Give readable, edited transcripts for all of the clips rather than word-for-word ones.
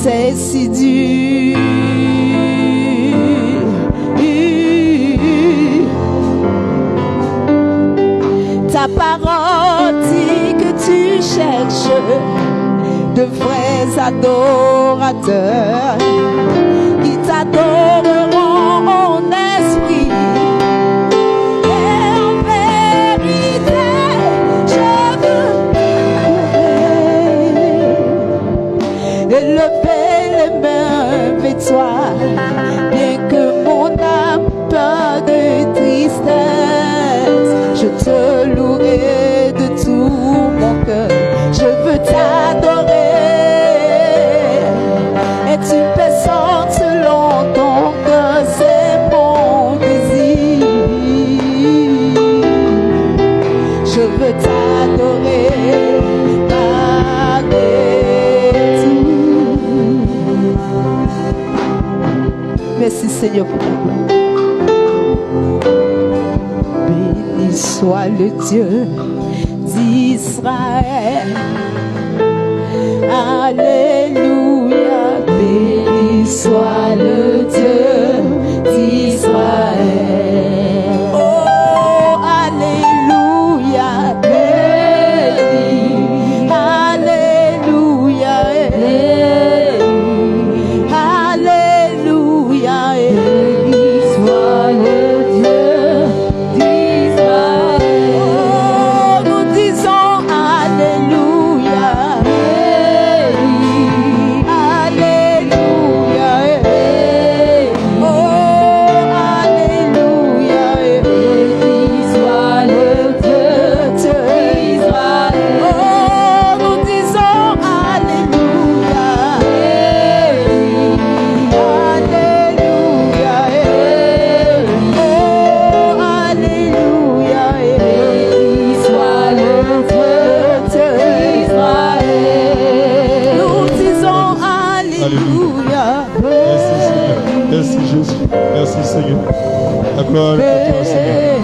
c'est si dur. Ta parole dit que tu cherches de vrais adorateurs qui t'adoreront en esprit et en vérité. Je veux élever les mains vers toi, bien que mon âme peur de tristesse. Je te louerai de tout mon cœur. Je veux t'adorer. Es-tu personne selon ton cœur? C'est mon désir. Je veux t'adorer malgré tout. Merci Seigneur pour ta gloire. Béni soit le Dieu d'Israël. Alléluia. Béni soit le Dieu d'Israël. Oh, alléluia. Béni. Alléluia. Alléluia. Béni soit le Dieu d'Israël. Oh, nous disons alléluia. Alléluia. Oh, alléluia. Béni soit le Dieu d'Israël. Oh, nous disons alléluia. Alléluia. Oh, alléluia. Béni soit le Dieu d'Israël. Nous disons alléluia. Merci Seigneur. Merci Jésus. Merci Seigneur. La gloire est à toi Seigneur.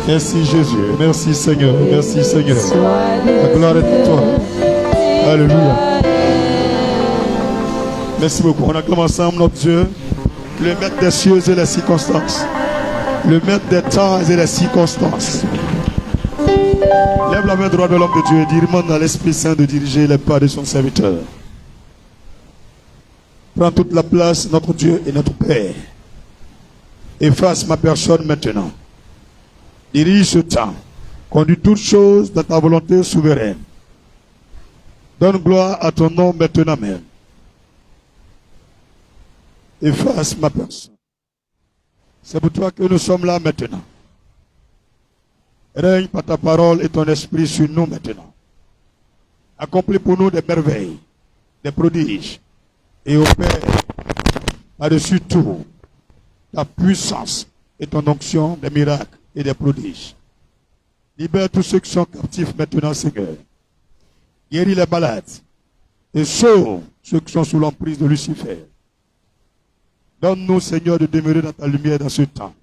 Merci Jésus. Merci Seigneur. Merci Seigneur. La gloire est à toi. Alléluia. Merci beaucoup. On acclame ensemble notre Dieu, le maître des cieux et des circonstances. Le maître des temps et des circonstances. Lève la main droite de l'homme de Dieu et dis, demande à l'Esprit Saint de diriger les pas de son serviteur. Prends toute la place, notre Dieu et notre Père. Efface ma personne maintenant. Dirige ce temps. Conduis toutes choses dans ta volonté souveraine. Donne gloire à ton nom maintenant même. Efface ma personne. C'est pour toi que nous sommes là maintenant. Règne par ta parole et ton esprit sur nous maintenant. Accomplis pour nous des merveilles, des prodiges. Et opère par-dessus tout ta puissance et ton onction des miracles et des prodiges. Libère tous ceux qui sont captifs maintenant, Seigneur. Guéris les malades et sauve ceux qui sont sous l'emprise de Lucifer. Donne-nous, Seigneur, de demeurer dans ta lumière dans ce temps.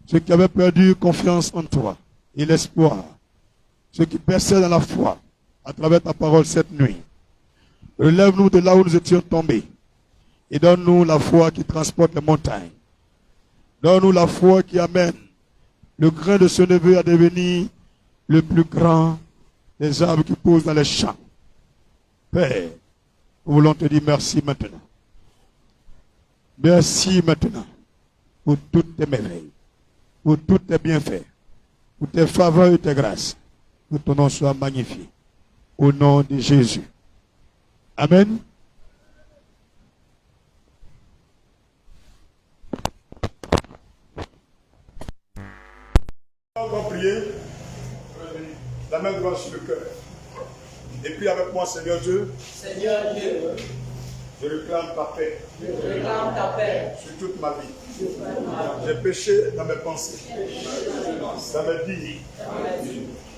Ceux qui avaient perdu confiance en toi et l'espoir, ceux qui perçaient dans la foi à travers ta parole cette nuit. Relève-nous de là où nous étions tombés et donne-nous la foi qui transporte les montagnes. Donne-nous la foi qui amène le grain de ce neveu à devenir le plus grand des arbres qui poussent dans les champs. Père, nous voulons te dire merci maintenant. Merci maintenant pour toutes tes merveilles, pour tous tes bienfaits, pour tes faveurs et tes grâces. Que ton nom soit magnifié. Au nom de Jésus. Amen. On va prier. La main droite sur le cœur. Et puis avec moi, Seigneur Dieu. Seigneur Dieu. Je réclame ta paix. Je réclame ta paix. Sur toute ma vie. J'ai péché dans mes pensées. Dans mes dires.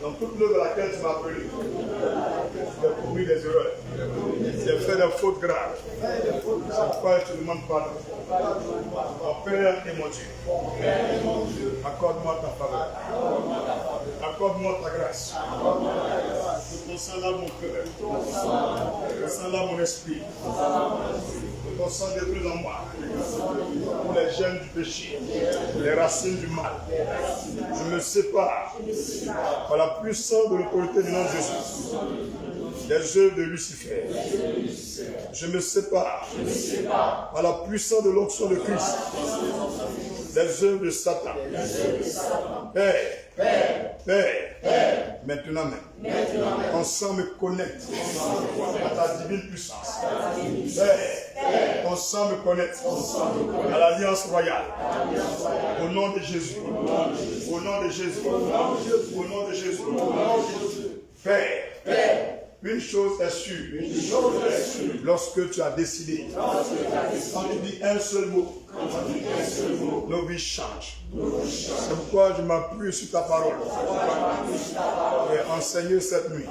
Dans toute l'œuvre à laquelle tu m'as appelé. J'ai commis des erreurs. J'ai fait des fautes graves. C'est pourquoi tu demandes pardon. Mon Père et mon Dieu. Accorde-moi ta faveur. Accorde-moi ta grâce. Tout concernant mon cœur. sang là mon esprit. Que ton sang détruise en moi. Pour les gènes du péché, les racines du mal. Je me sépare par la puissance de l'autorité du nom de Jésus des œuvres de Lucifer. Je me sépare par la puissance de l'onction de Christ des œuvres de Satan. Père, maintenant même, ton sang me connecte à ta divine puissance. Père, ton sang me connecte à l'alliance royale. Au nom de Jésus. Au nom de Jésus. Au nom de Jésus. Père, une chose est sûre. Lorsque tu as décidé, quand tu dis un seul mot, nos vies changent. C'est pourquoi je m'appuie sur ta parole. J'ai enseigné cette nuit.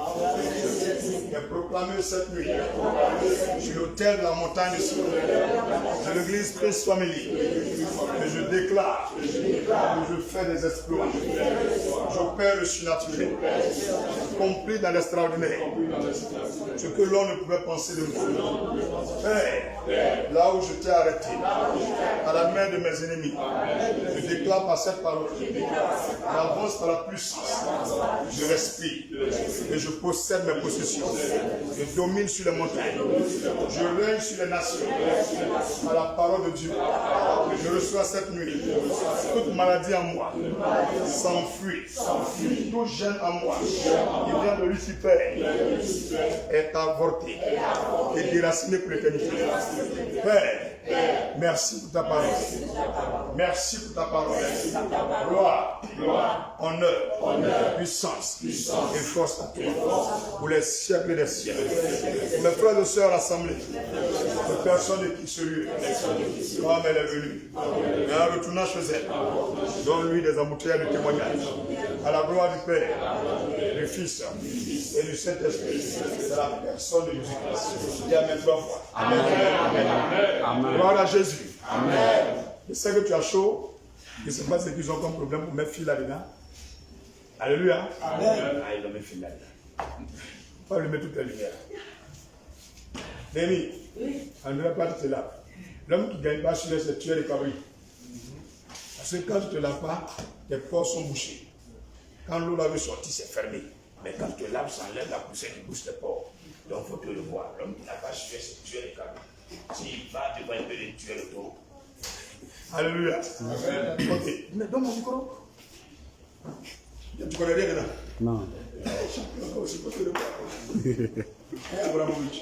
J'ai proclamé cette nuit sur l'autel de la montagne de l'église Christ Family. Et je déclare que je fais des exploits. J'opère le surnaturel. Compris dans l'extraordinaire. Ce que l'on ne pouvait penser de moi. Père, là où je t'ai arrêté, à la main de mes ennemis, je déclare par cette parole, j'avance par la puissance, je respire et je possède mes possessions. Je domine sur les montagnes, je règne sur les nations, par la parole de Dieu. Je reçois cette nuit, toute maladie en moi s'enfuit, tout gêne en moi, qui vient de Lucifer, est avorté et déraciné pour l'éternité. Père, merci pour ta parole. Merci pour ta parole. Gloire, honneur, puissance et force à toi. Pour les siècles des siècles. Pour mes frères et sœurs rassemblés. Pour personne qui se lieu. Comme elle est venue. Et en retournant chez elle. Donne-lui des embouteillages de témoignage. À la gloire du Père, du Fils et du Saint-Esprit. C'est la personne de Jésus-Christ. Dis Amen 3 fois. Amen. Gloire à Jésus. Amen. Je sais que tu as chaud. Je ne sais pas ce qu'ils ont comme problème pour mettre fil là-dedans. Alléluia. Amen. Ah, ils ont mis fil là-dedans. Il faut allumer toute la lumière. Némi, on ne va pas te laver. L'homme qui ne gagne pas sur les c'est tuer les cabris. Parce que quand tu ne te laves pas, tes pores sont bouchés. Quand l'eau veut sortir, c'est fermé. Mais quand tu te laves, ça enlève la poussière qui bouche tes pores. Donc il faut te le voir. L'homme qui n'a pas sué, c'est tuer les cabris. S'il va devant, il peut les tuer le taureau. Alléluia. Amen. Ok. Mais donne mon micro. Tu connais rien dedans? Non. C'est pas le voir. Abramovich.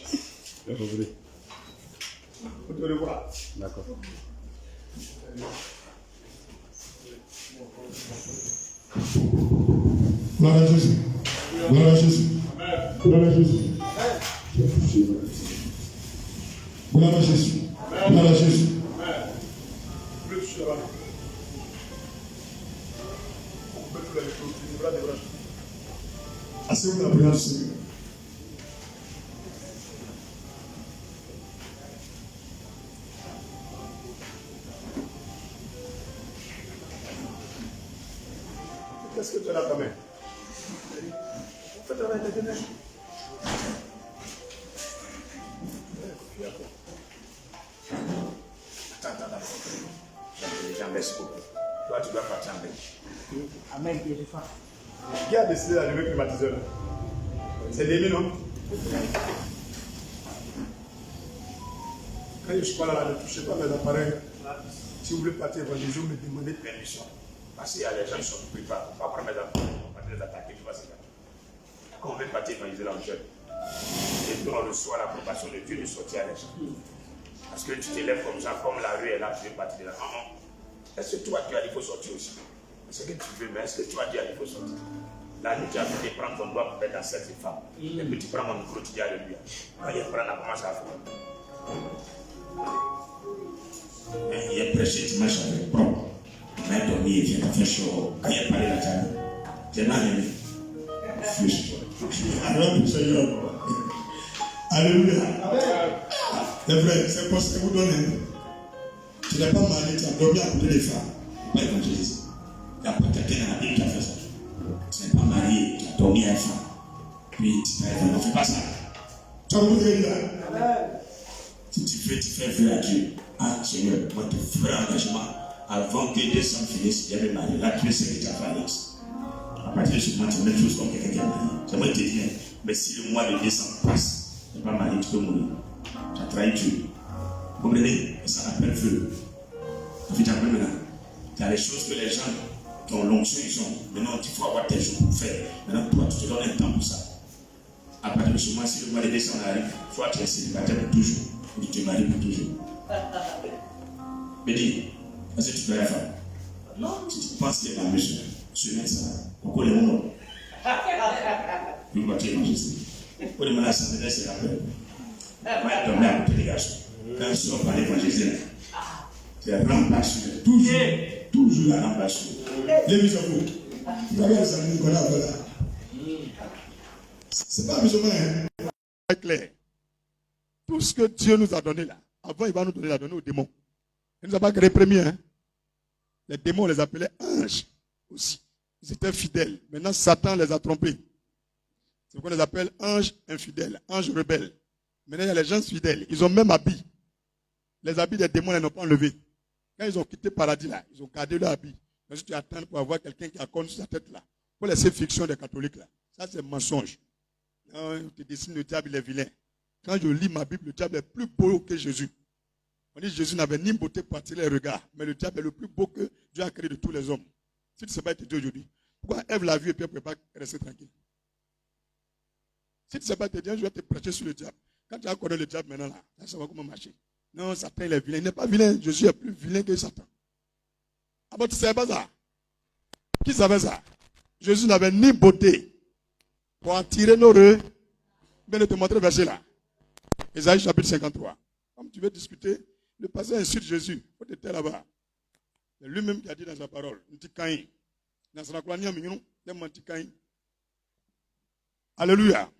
Faut te le voir. D'accord. Gloire à Jésus. Gloire à Jésus. Gloire à Jésus. Gloire à Jésus. Gloire à Jésus. Asseyez-vous dans la prière du Seigneur. Qu'est-ce que tu as là ta main? Fais travailler tes mains. Attends. Les gens laissent beaucoup. Toi, tu dois partir en bain. Amen. Qui a décidé d'allumer le climatiseur? C'est Démi, non? Quand je suis pas là, ne touchez pas mes appareils. Si vous voulez partir évangéliser, vous me demandez permission. Parce qu'il y a des gens qui sont plus pas. Pas prendre mes appareils, on va les attaquer, tu vois, c'est ça. Quand on veut partir évangéliser dans le jeune, et puis on reçoit l'approbation de Dieu de sortir à les gens. Parce que tu te lèves comme ça, comme la rue est là, tu veux partir de là. Non. Est-ce que toi, tu as dit qu'il faut sortir aussi? Ce que tu veux, mais est-ce que tu as dit qu'il faut sortir? La nuit, tu as fait prendre ton doigt pour mettre dans cette femme. Et puis tu prends mon micro, tu dis Alléluia. Quand il prend, on commence à faire. Il est prêché, tu marches avec propre. Mais ton nid vient de faire chaud. Quand il a parlé la table, tu es mal aimé. Alors, Seigneur. Alléluia. C'est vrai, c'est possible que vous donnez. Tu n'es pas marié, tu as dormi à côté des femmes. Pas évangéliser. Il n'y a pas quelqu'un dans la Bible qui a fait ça. Tu n'es pas marié, tu as dormi à une femme. Puis tu t'as évangélisé. Ne fais pas ça. Tu as compris là? Si tu fais vrai à Dieu, ah Seigneur, moi te ferai engagement avant que décembre finisse, il y a mes maris. Là, tu sais que tu as fait alliance. À partir de ce moment, tu es la même chose comme quelqu'un qui est marié. J'aimerais te dire, mais si le mois de décembre passe, tu n'es pas marié, tu peux mourir. Tu as trahi Dieu. Vous comprenez? Et ça appelle feu. Tu as les choses que les gens qui ont l'onction, ils ont. Maintenant, il faut avoir tes jours pour faire. Maintenant, toi, tu te donnes un temps pour ça. À partir de ce moment, si le mois de décembre arrive, soit tu es célibataire pour toujours, ou tu es marié pour toujours. Mais dis, est-ce que tu peux la femme? Non. Si tu penses qu'il est la maison, ce n'est ça. Pourquoi les mots? Vous voyez, majesté. Pour les malades, ça me laisse la peur. Moi, je dormais à côté des garçons. Quand je sors par l'évangile, c'est remplacé. Toujours la remplacé. Les musulmans, vous avez les amis Nicolas, voilà. C'est pas musulman, hein? C'est clair. Tout ce que Dieu nous a donné là, avant il va nous donner la donner aux démons. Il ne nous a pas créé premier, hein? Les démons, on les appelait anges aussi. Ils étaient fidèles. Maintenant, Satan les a trompés. C'est pourquoi on les appelle anges infidèles, anges rebelles. Maintenant, il y a les gens fidèles. Ils ont même habits. Les habits des démons, ils n'ont pas enlevé. Quand ils ont quitté le paradis là, ils ont gardé leur habit. Ensuite, tu attends pour avoir quelqu'un qui a connu sur sa tête là. Pour laisser fiction des catholiques là. Ça, c'est mensonge. Non, tu dessines le diable, il est vilain. Quand je lis ma Bible, le diable est plus beau que Jésus. On dit que Jésus n'avait ni beauté pour attirer les regards. Mais le diable est le plus beau que Dieu a créé de tous les hommes. Si tu ne sais pas être Dieu aujourd'hui, pourquoi Ève l'a vu et puis elle ne peut pas rester tranquille? Si tu ne sais pas te dire, je vais te prêcher sur le diable. Quand tu as connu le diable maintenant, là, tu vas savoir comment marcher. Non, Satan, il est vilain. Il n'est pas vilain. Jésus est plus vilain que Satan. Ah bon, tu ne savais pas ça? Qui savait ça? Jésus n'avait ni beauté pour attirer nos regards. Je vais te montrer le verset là. Ésaïe chapitre 53. Comme tu veux discuter, le passage insulte Jésus. Il faut te taire là-bas. C'est lui-même qui a dit dans sa parole. Alléluia.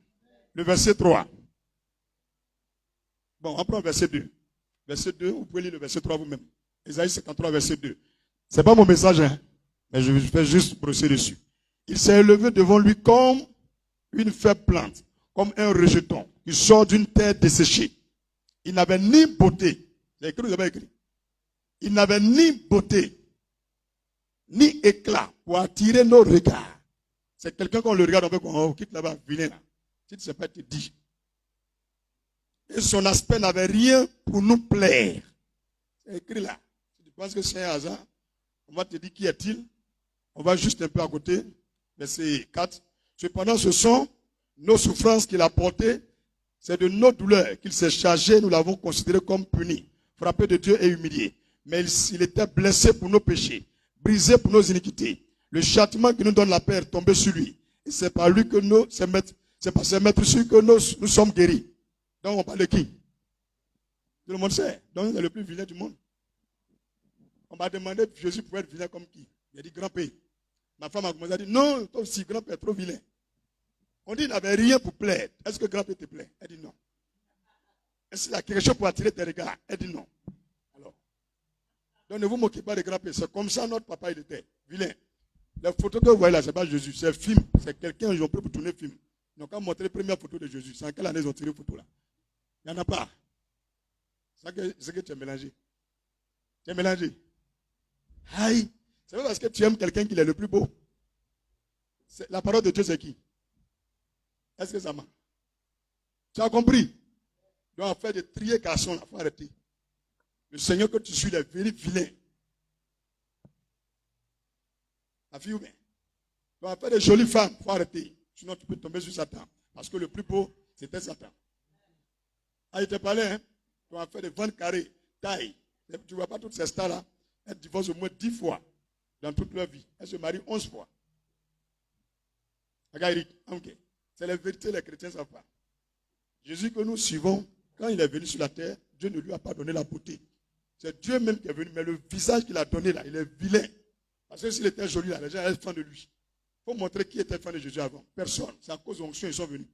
Le verset 3. Bon, on prend le verset 2. Verset 2, vous pouvez lire le verset 3 vous-même. Ésaïe 53, verset 2. Ce n'est pas mon message, hein, mais je vais juste brosser dessus. Il s'est élevé devant lui comme une faible plante, comme un rejeton qui sort d'une terre desséchée. Il n'avait ni beauté. C'est écrit, vous avez écrit. Il n'avait ni beauté, ni éclat pour attirer nos regards. C'est quelqu'un qu'on le regarde, on quitte là-bas, vilain là. Si tu ne sais pas, te dis. Et son aspect n'avait rien pour nous plaire. C'est écrit là. Si tu penses que c'est un hasard, on va te dire qui est-il. On va juste un peu à côté. Verset 4. Cependant, ce sont nos souffrances qu'il a portées. C'est de nos douleurs qu'il s'est chargé. Nous l'avons considéré comme puni, frappé de Dieu et humilié. Mais il était blessé pour nos péchés, brisé pour nos iniquités. Le châtiment qui nous donne la paix est tombé sur lui. Et c'est par lui que c'est par ses maîtres sur que nous sommes guéris. Donc on parle de qui? Tout le monde sait. Donc il est le plus vilain du monde. On m'a demandé Jésus pouvait être vilain comme qui? Il a dit grand-père. Ma femme a commencé à dire non, toi aussi grand-père est trop vilain. On dit qu'il n'avait rien pour plaire. Est-ce que grand-père te plaît? Elle dit non. Est-ce qu'il a quelque chose pour attirer tes regards? Elle dit non. Alors, donc ne vous moquez pas de grand-père. C'est comme ça notre papa il était. Vilain. Les photos que vous voyez là, ce n'est pas Jésus. C'est un film. C'est quelqu'un, ils ont pris pour tourner le film. Ils n'ont qu'à montrer les premières photos de Jésus. C'est en quelle année ils ont tiré les photos là? Il n'y en a pas. C'est ce que tu as mélangé. Tu as mélangé. Aïe. C'est pas parce que tu aimes quelqu'un qu'il est le plus beau. La parole de Dieu, c'est qui? Est-ce que ça marche? Tu as compris? Donc, en fait, de trier garçon, il faut arrêter. Le Seigneur que tu suis, il est vilain. La fille ou bien? Donc, en fait, de jolies femmes, il faut arrêter. Sinon, tu peux tomber sur Satan. Parce que le plus beau, c'était Satan. Ah, il te parlait, hein? Tu as fait des 20 carrés, taille. Tu ne vois pas toutes ces stars-là. Elles divorcent au moins 10 fois dans toute leur vie. Elles se marient 11 fois. Regarde, Eric, ok. C'est la vérité, les chrétiens ne savent pas. Jésus que nous suivons, quand il est venu sur la terre, Dieu ne lui a pas donné la beauté. C'est Dieu même qui est venu, mais le visage qu'il a donné là, il est vilain. Parce que s'il était joli là, les gens étaient fans de lui. Il faut montrer qui était fan de Jésus avant. Personne. C'est à cause de l'onction, ils sont venus.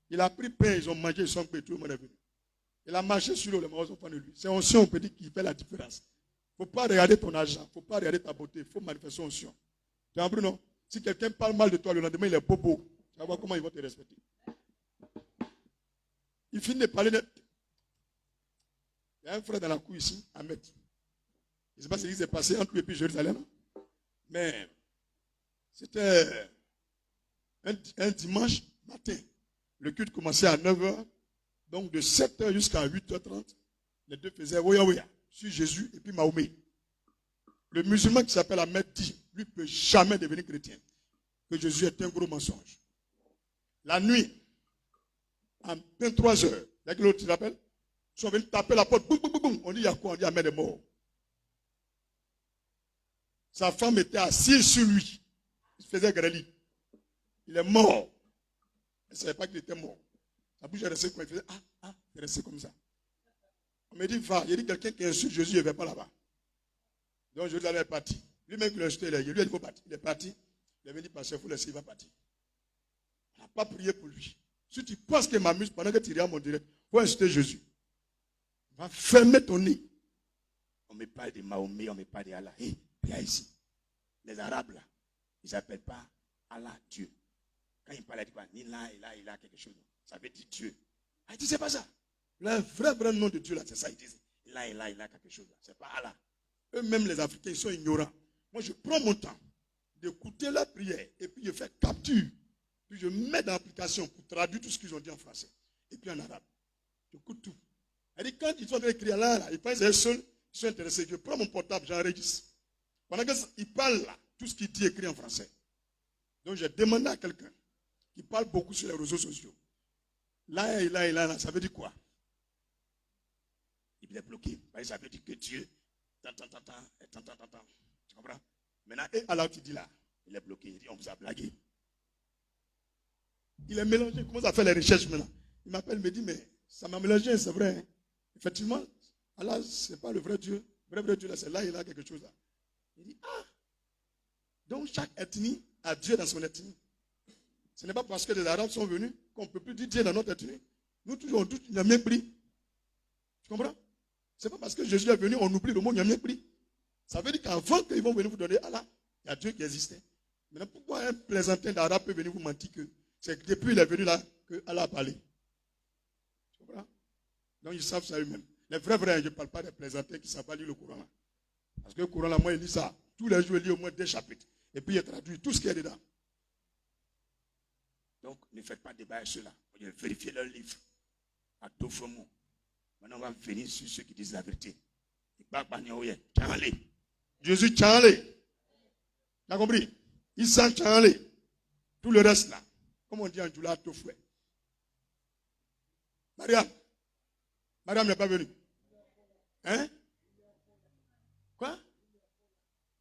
Il a pris pain, ils ont mangé, ils sont payés, tout le monde est venu. Il a marché sur l'eau, les morts sont fans de lui. C'est l'onction, on peut dire, qui fait la différence. Il ne faut pas regarder ton argent, il ne faut pas regarder ta beauté, il faut manifester l'onction. Tu as compris, non? Si quelqu'un parle mal de toi, le lendemain, il est bobo. Tu vas voir comment ils vont te respecter. Il finit de parler de... Il y a un frère dans la cour ici, Ahmed. Je ne sais pas ce qui s'est passé entre lui et puis Jérusalem. Mais c'était un dimanche matin. Le culte commençait à 9h. Donc de 7h jusqu'à 8h30, les deux faisaient Oya Oya sur Jésus et puis Mahomet. Le musulman qui s'appelle Ahmed dit, lui ne peut jamais devenir chrétien. Que Jésus est un gros mensonge. La nuit, à 23h, là que l'autre tu l'appelles, ils sont venus taper la porte, boum, boum, boum, boum. On dit, il y a quoi? On dit, Ahmed est mort. Sa femme était assise sur lui. Il faisait grêle. Il est mort. Elle ne savait pas qu'il était mort. Sa bouche est restée comme il faisait, il est resté comme ça. On me dit, va. Il y a dit, quelqu'un qui insulte Jésus, il ne va pas là-bas. Donc Jésus est parti. Lui-même qui l'a insulté, il lui a dit, il faut partir. Il est parti. Il avait dit, pasteur, il faut laisser, il va partir. On n'a pas prié pour lui. Si tu penses qu'il m'amuse pendant que tu regardes mon direct, il faut insulter Jésus. Va fermer ton nez. On me parle de Mahomet, on me parle d'Allah. Hé, il y a ici. Les Arabes, là, ils n'appellent pas Allah Dieu. Quand ils parlent, ils disent quoi? Ni là, il a quelque chose. Ça veut dire Dieu. Ah, il dit, c'est pas ça. Le vrai nom de Dieu, là, c'est ça. Ils disent, là, il a quelque chose. C'est pas Allah. Eux-mêmes, les Africains, ils sont ignorants. Moi, je prends mon temps d'écouter la prière et puis je fais capture. Puis je mets dans l'application pour traduire tout ce qu'ils ont dit en français. Et puis en arabe. J'écoute tout. Elle dit, quand ils sont en train d'écrire là, ils pensent être seuls, ils sont intéressés. Je prends mon portable, j'enregistre. Pendant qu'ils parlent là, tout ce qu'ils disent écrit en français. Donc j'ai demandé à quelqu'un qui parle beaucoup sur les réseaux sociaux. Là, ça veut dire quoi? Il est bloqué. Ça veut dire que Dieu, tu comprends? Maintenant, et alors tu dis là, il est bloqué. Il dit, on vous a blagué. Il est mélangé, il commence à faire les recherches maintenant. Il m'appelle, il me dit, mais ça m'a mélangé, c'est vrai. Hein? Effectivement, Allah, ce n'est pas le vrai Dieu. Le vrai Dieu, là, c'est là, il a quelque chose là. Il dit, donc chaque ethnie a Dieu dans son ethnie. Ce n'est pas parce que les Arabes sont venus qu'on ne peut plus dire Dieu dans notre ethnie. Nous, toujours, on doute, il n'y a même pris. Tu comprends? Ce n'est pas parce que Jésus est venu, on oublie le mot, il n'y a même pris. Ça veut dire qu'avant qu'ils vont venir vous donner Allah, il y a Dieu qui existait. Maintenant, pourquoi un plaisantin d'Arabe peut venir vous mentir que c'est que depuis il est venu là que Allah a parlé? Tu comprends? Donc ils savent ça eux-mêmes. Les vrais, je ne parle pas des plaisantins qui ne savent pas lire le Coran là. Parce que le Coran là, moi, il lit ça. Tous les jours, il lit au moins 2 chapitres. Et puis il traduit tout ce qu'il y a dedans. Donc, ne faites pas débat avec ceux-là. Vérifiez leur livre. À tout moment. Maintenant, on va venir sur ceux qui disent la vérité. Jésus tchanlé. Tu as compris? Il sent tchanlé. Tout le reste là. Comme on dit en Djoula, tout fouet. Mariam n'est pas venue. Hein? Quoi?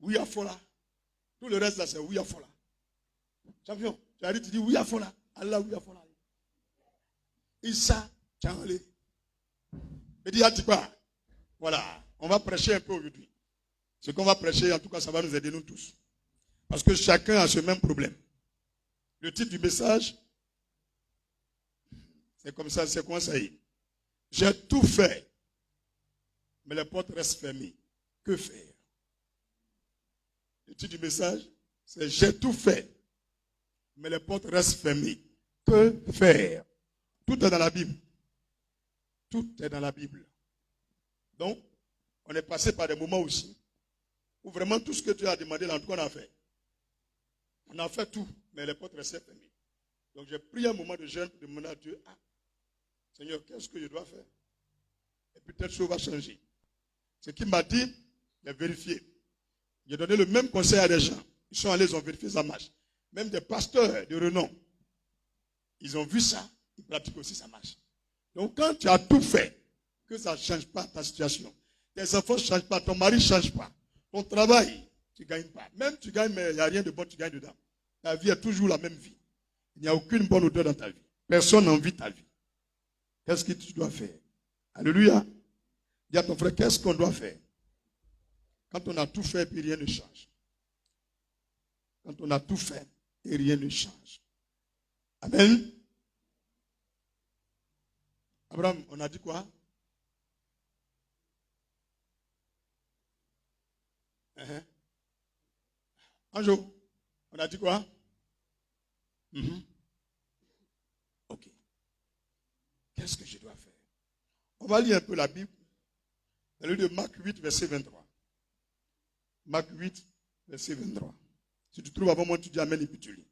Oui, à Fola. Tout le reste là, c'est oui, à Fola. Champion, tu as dit, tu dis oui, à Fola. Allah, oui, à Fola. Issa, tchanlé. Mais dis, tu quoi? Voilà. On va prêcher un peu aujourd'hui. Ce qu'on va prêcher, en tout cas, ça va nous aider nous tous. Parce que chacun a ce même problème. Le titre du message, c'est comme ça, c'est quoi ça y est? J'ai tout fait, mais les portes restent fermées. Que faire? Le titre du message, c'est j'ai tout fait, mais les portes restent fermées. Que faire? Tout est dans la Bible. Tout est dans la Bible. Donc, on est passé par des moments aussi où vraiment tout ce que tu as demandé, là, en tout cas, on a fait. On a fait tout, mais les portes restaient fermées. Donc, j'ai pris un moment de jeûne pour demander à Dieu, Seigneur, qu'est-ce que je dois faire? Et peut-être chose va changer. Ce qu'il m'a dit, j'ai vérifié. J'ai donné le même conseil à des gens. Ils sont allés, ils ont vérifié, ça marche. Même des pasteurs de renom, ils ont vu ça, ils pratiquent aussi, ça marche. Donc, quand tu as tout fait, que ça ne change pas ta situation, tes enfants ne changent pas, ton mari ne change pas, ton travail, tu ne gagnes pas. Même tu gagnes, mais il n'y a rien de bon, tu gagnes dedans. Ta vie est toujours la même vie. Il n'y a aucune bonne odeur dans ta vie. Personne n'envie ta vie. Qu'est-ce que tu dois faire? Alléluia. Dis à ton frère, qu'est-ce qu'on doit faire? Quand on a tout fait, puis rien ne change. Quand on a tout fait, et rien ne change. Amen. Abraham, on a dit quoi? Anjo, on a dit quoi? Ok. Qu'est-ce que je dois faire? On va lire un peu la Bible. Dans le livre de Marc 8, verset 23. Marc 8, verset 23. Si tu trouves avant moi, tu dis Amen et puis tu lis.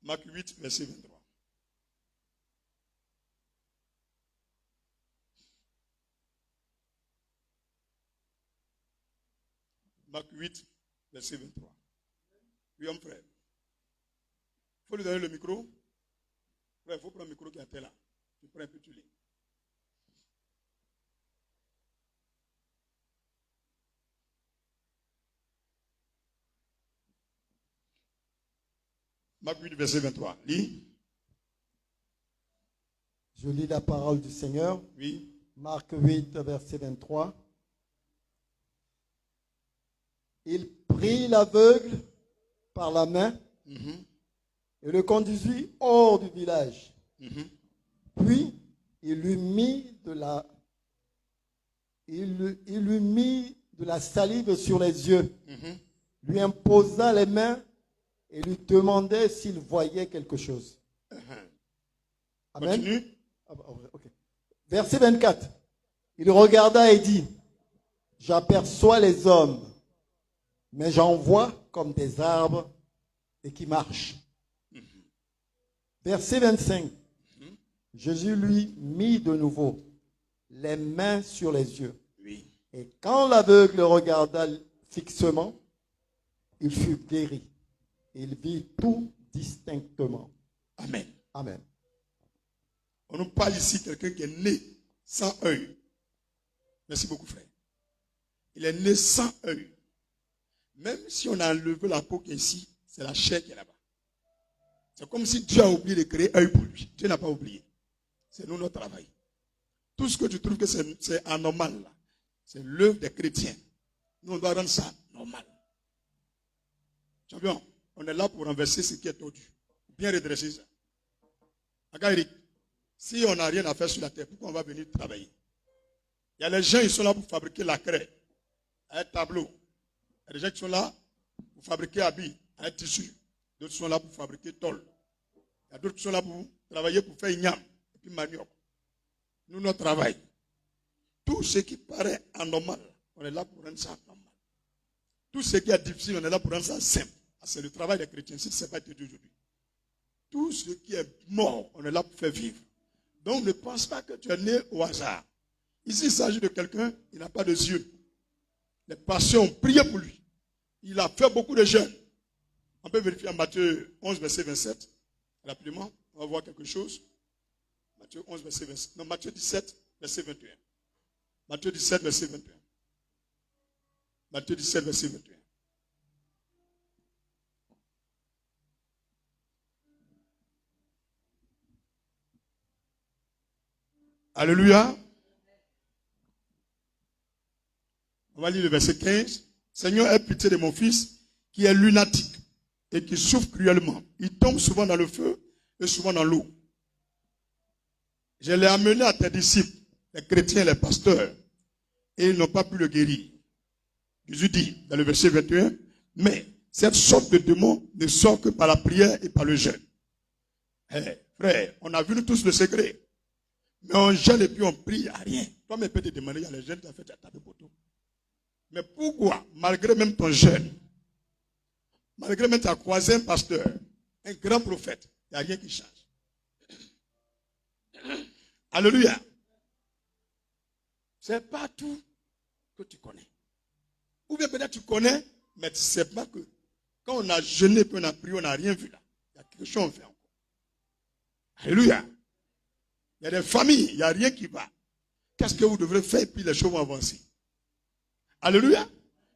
Marc 8, verset 23. Marc 8, verset 23. Oui, mon frère. Il faut lui donner le micro. Frère, il faut prendre le micro qui était là. Tu prends un peu, tu lis. Marc 8, verset 23. Lis. Je lis la parole du Seigneur. Oui. Marc 8, verset 23. Il prit l'aveugle par la main et le conduisit hors du village. Puis, il lui mit de la salive sur les yeux, lui imposa les mains et lui demandait s'il voyait quelque chose. Amen. Continue. Okay. Verset 24. Il regarda et dit, j'aperçois les hommes, mais j'en vois comme des arbres et qui marchent. Verset 25. Jésus lui mit de nouveau les mains sur les yeux. Oui. Et quand l'aveugle regarda fixement, il fut guéri. Il vit tout distinctement. Amen. Amen. On nous parle ici de quelqu'un qui est né sans œil. Merci beaucoup, frère. Il est né sans œil. Même si on a enlevé la peau qui est ici, c'est la chair qui est là-bas. C'est comme si Dieu a oublié de créer œil pour lui. Dieu n'a pas oublié. C'est nous notre travail. Tout ce que tu trouves que c'est anormal, là, c'est l'œuvre des chrétiens. Nous, on doit rendre ça normal. Champion, on est là pour renverser ce qui est tordu. Bien redresser ça. Regarde, Eric, si on n'a rien à faire sur la terre, pourquoi on va venir travailler? Il y a les gens qui sont là pour fabriquer la craie, un tableau. Il y a des gens qui sont là pour fabriquer habits, un tissu. D'autres sont là pour fabriquer tôle. Il y a d'autres qui sont là pour travailler pour faire igname et puis manioc. Nous, notre travail, tout ce qui paraît anormal, on est là pour rendre ça normal. Tout ce qui est difficile, on est là pour rendre ça simple. C'est le travail des chrétiens, si ce n'est pas été dit aujourd'hui. Tout ce qui est mort, on est là pour faire vivre. Donc ne pense pas que tu es né au hasard. Ici, il s'agit de quelqu'un, il n'a pas de yeux. Les pasteurs ont prié pour lui. Il a fait beaucoup de jeûnes. On peut vérifier en Matthieu 11, verset 27. Rapidement, on va voir quelque chose. Matthieu 11, verset 27. Non, Matthieu 17, verset 21. Matthieu 17, verset 21. Matthieu 17, verset 21. Alléluia. On va lire le verset 15. Seigneur, aie pitié de mon fils qui est lunatique et qui souffre cruellement. Il tombe souvent dans le feu et souvent dans l'eau. Je l'ai amené à tes disciples, les chrétiens et les pasteurs, et ils n'ont pas pu le guérir. Jésus dit dans le verset 21, mais cette sorte de démon ne sort que par la prière et par le jeûne. Frère, on a vu nous tous le secret. Mais on jeûne et puis on prie à rien. Toi, mais peut te demander, il y a les jeûnes, tu as fait ta table pour tout. Mais pourquoi, malgré même ton jeûne, malgré même tu as croisé un pasteur, un grand prophète, il n'y a rien qui change. Alléluia. C'est pas tout que tu connais. Ou bien peut-être tu connais, mais tu ne sais pas que quand on a jeûné puis on a prié, on n'a rien vu là. Il y a quelque chose à faire encore. Alléluia. Il y a des familles, il n'y a rien qui va. Qu'est-ce que vous devrez faire et puis les choses vont avancer. Alléluia.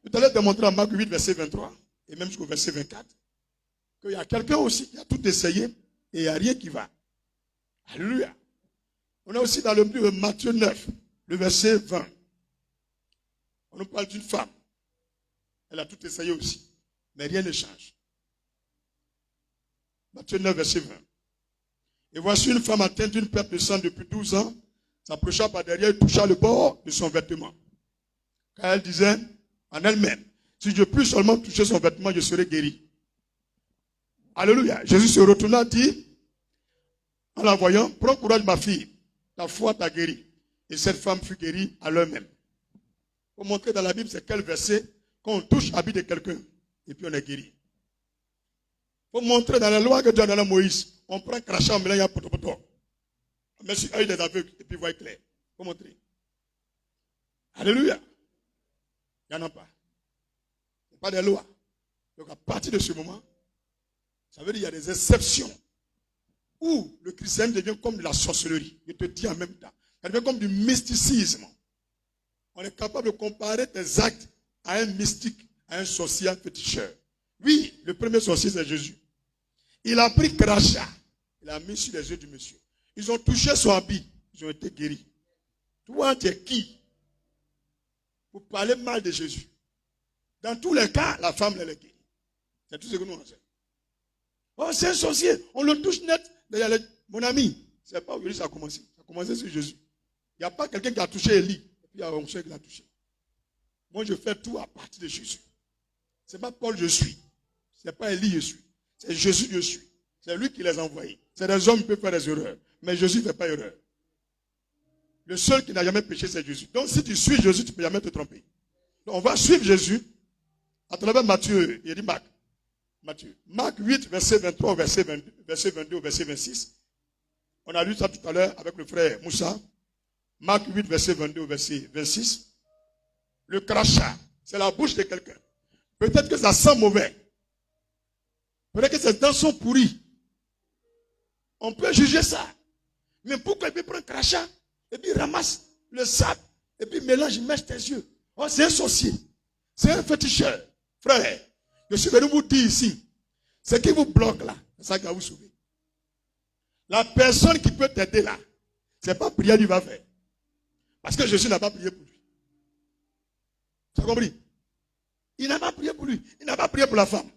Je t'allais te montrer en Marc 8, verset 23 et même jusqu'au verset 24 qu'il y a quelqu'un aussi qui a tout essayé et il n'y a rien qui va. Alléluia. On est aussi dans le livre de Matthieu 9, le verset 20. On nous parle d'une femme. Elle a tout essayé aussi. Mais rien ne change. Matthieu 9, verset 20. Et voici une femme atteinte d'une perte de sang depuis 12 ans, s'approcha par derrière et toucha le bord de son vêtement. Car elle disait en elle-même, si je puis seulement toucher son vêtement, je serai guéri. Alléluia. Jésus se retourna et dit, En la voyant, prends courage ma fille, ta foi t'a guéri. Et cette femme fut guérie à l'heure même. Pour montrer dans la Bible, c'est quel verset, quand on touche l'habit de quelqu'un, et puis on est guéri. Pour montrer dans la loi que Dieu a donnée à Moïse, on prend crachat, on mélange à poto. On met sur l'œil des aveugles, et puis voit clair. Pour montrer. Alléluia. Il n'y en a pas. Il n'y a pas de loi. Donc à partir de ce moment, ça veut dire qu'il y a des exceptions où le christianisme devient comme de la sorcellerie. Je te dis en même temps. Ça devient comme du mysticisme. On est capable de comparer tes actes à un mystique, à un sorcier, un féticheur. Oui, le premier sorcier, c'est Jésus. Il a pris crachat. Il a mis sur les yeux du monsieur. Ils ont touché son habit. Ils ont été guéris. Toi, tu es qui pour parler mal de Jésus? Dans tous les cas, la femme, elle est guérie. C'est tout ce que nous enseignons. Oh, c'est un sorcier. On le touche net. Mon ami, c'est pas aujourd'hui que ça a commencé. Ça a commencé sur Jésus. Il n'y a pas quelqu'un qui a touché Élie. Et puis il y a un seul qui l'a touché. Moi, je fais tout à partir de Jésus. Ce n'est pas Paul, je suis. Ce n'est pas Élie, je suis. C'est Jésus, je suis. C'est lui qui les a envoyés. C'est des hommes qui peuvent faire des erreurs. Mais Jésus ne fait pas erreur. Le seul qui n'a jamais péché, c'est Jésus. Donc, si tu suis Jésus, tu ne peux jamais te tromper. Donc, on va suivre Jésus à travers Matthieu. Il dit Marc. Matthieu. Marc 8, verset 23 au verset 22 au verset 26. On a lu ça tout à l'heure avec le frère Moussa. Marc 8, verset 22 au verset 26. Le crachat, c'est la bouche de quelqu'un. Peut-être que ça sent mauvais. Peut-être que ses dents sont pourries. On peut juger ça. Mais pourquoi il peut prendre un crachat et puis ramasse le sable et puis mélange, il mèche tes yeux? Oh, c'est un sorcier. C'est un féticheur. Frère, je suis venu vous dire ici, ce qui vous bloque là, c'est ça qui va vous sauver. La personne qui peut t'aider là, ce n'est pas prier lui va faire. Parce que Jésus n'a pas prié pour lui. Tu as compris? Il n'a pas prié pour lui. Il n'a pas prié pour la femme.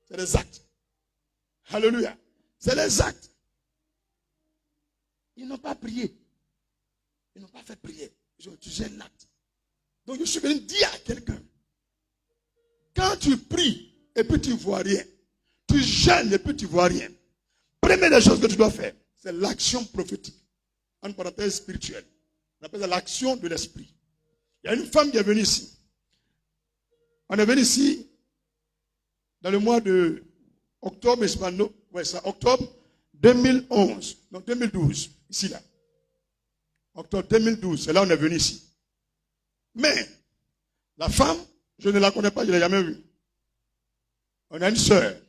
C'est les actes. Alléluia. C'est les actes. Ils n'ont pas prié. Ils n'ont pas fait prier. Ils ont utilisé un acte. Donc je suis venu dire à quelqu'un, quand tu pries et puis tu ne vois rien, tu jeûnes et puis tu ne vois rien, première des choses que tu dois faire, c'est l'action prophétique. En parenthèse spirituelle. On appelle ça l'action de l'esprit. Il y a une femme qui est venue ici. On est venu ici dans le mois de octobre, octobre 2011, donc 2012, ici là. Octobre 2012, c'est là où on est venu ici. Mais la femme, je ne la connais pas, je ne l'ai jamais vue. On a une sœur,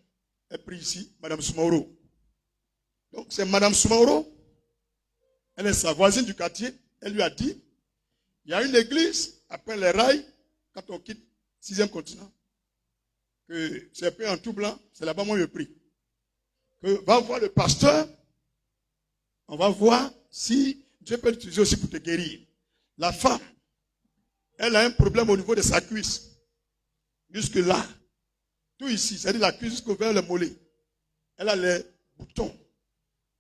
elle prie ici, Madame Soumaoro. Donc c'est Madame Soumaoro, elle est sa voisine du quartier, elle lui a dit, il y a une église après les rails, quand on quitte le 6e continent, que c'est peint en tout blanc, c'est là-bas moi je prie. Que va voir le pasteur, on va voir si Dieu peut l'utiliser aussi pour te guérir. La femme, elle a un problème au niveau de sa cuisse. Jusque là. Tout ici, c'est-à-dire la cuisse jusqu'au vers le mollet. Elle a les boutons.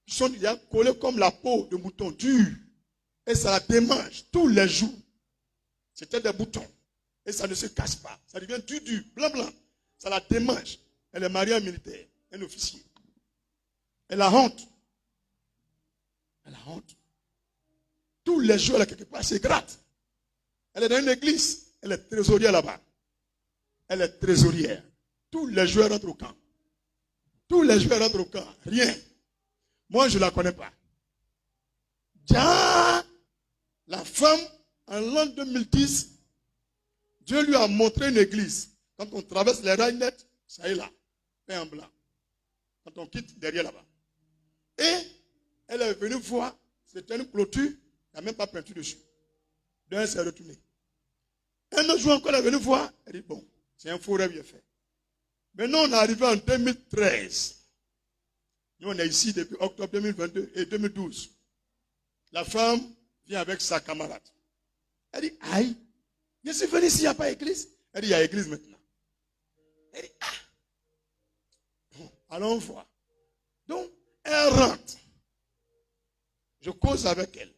Ils sont collés comme la peau de mouton, dur. Et ça la démange tous les jours. C'était des boutons. Et ça ne se casse pas. Ça devient dur, blanc. Ça la démange. Elle est mariée à un militaire, un officier. Elle a honte. Elle a honte. Tous les jours, elle a quelque part, elle se gratte. Elle est dans une église. Elle est trésorière là-bas. Elle est trésorière. Tous les jours, elle rentre au camp. Tous les jours, elle rentre au camp. Rien. Moi, je ne la connais pas. Déjà, la femme, en l'an 2010, Dieu lui a montré une église. Quand on traverse les rails nets, ça est là, peint en blanc. Quand on quitte, derrière là-bas. Et elle est venue voir, c'était une clôture, il n'y a même pas peinture dessus. Donc elle s'est retournée. Un autre jour encore, elle est venue voir, elle dit, bon, c'est un faux rêve qu'il a fait. Maintenant, on est arrivé en 2013. Nous, on est ici depuis octobre 2022 et 2012. La femme vient avec sa camarade. Elle dit, aïe, je suis venu ici, il n'y a pas d'église. Elle dit, il y a église maintenant. Elle dit, ah. Bon, allons voir. Donc, elle rentre. Je cause avec elle.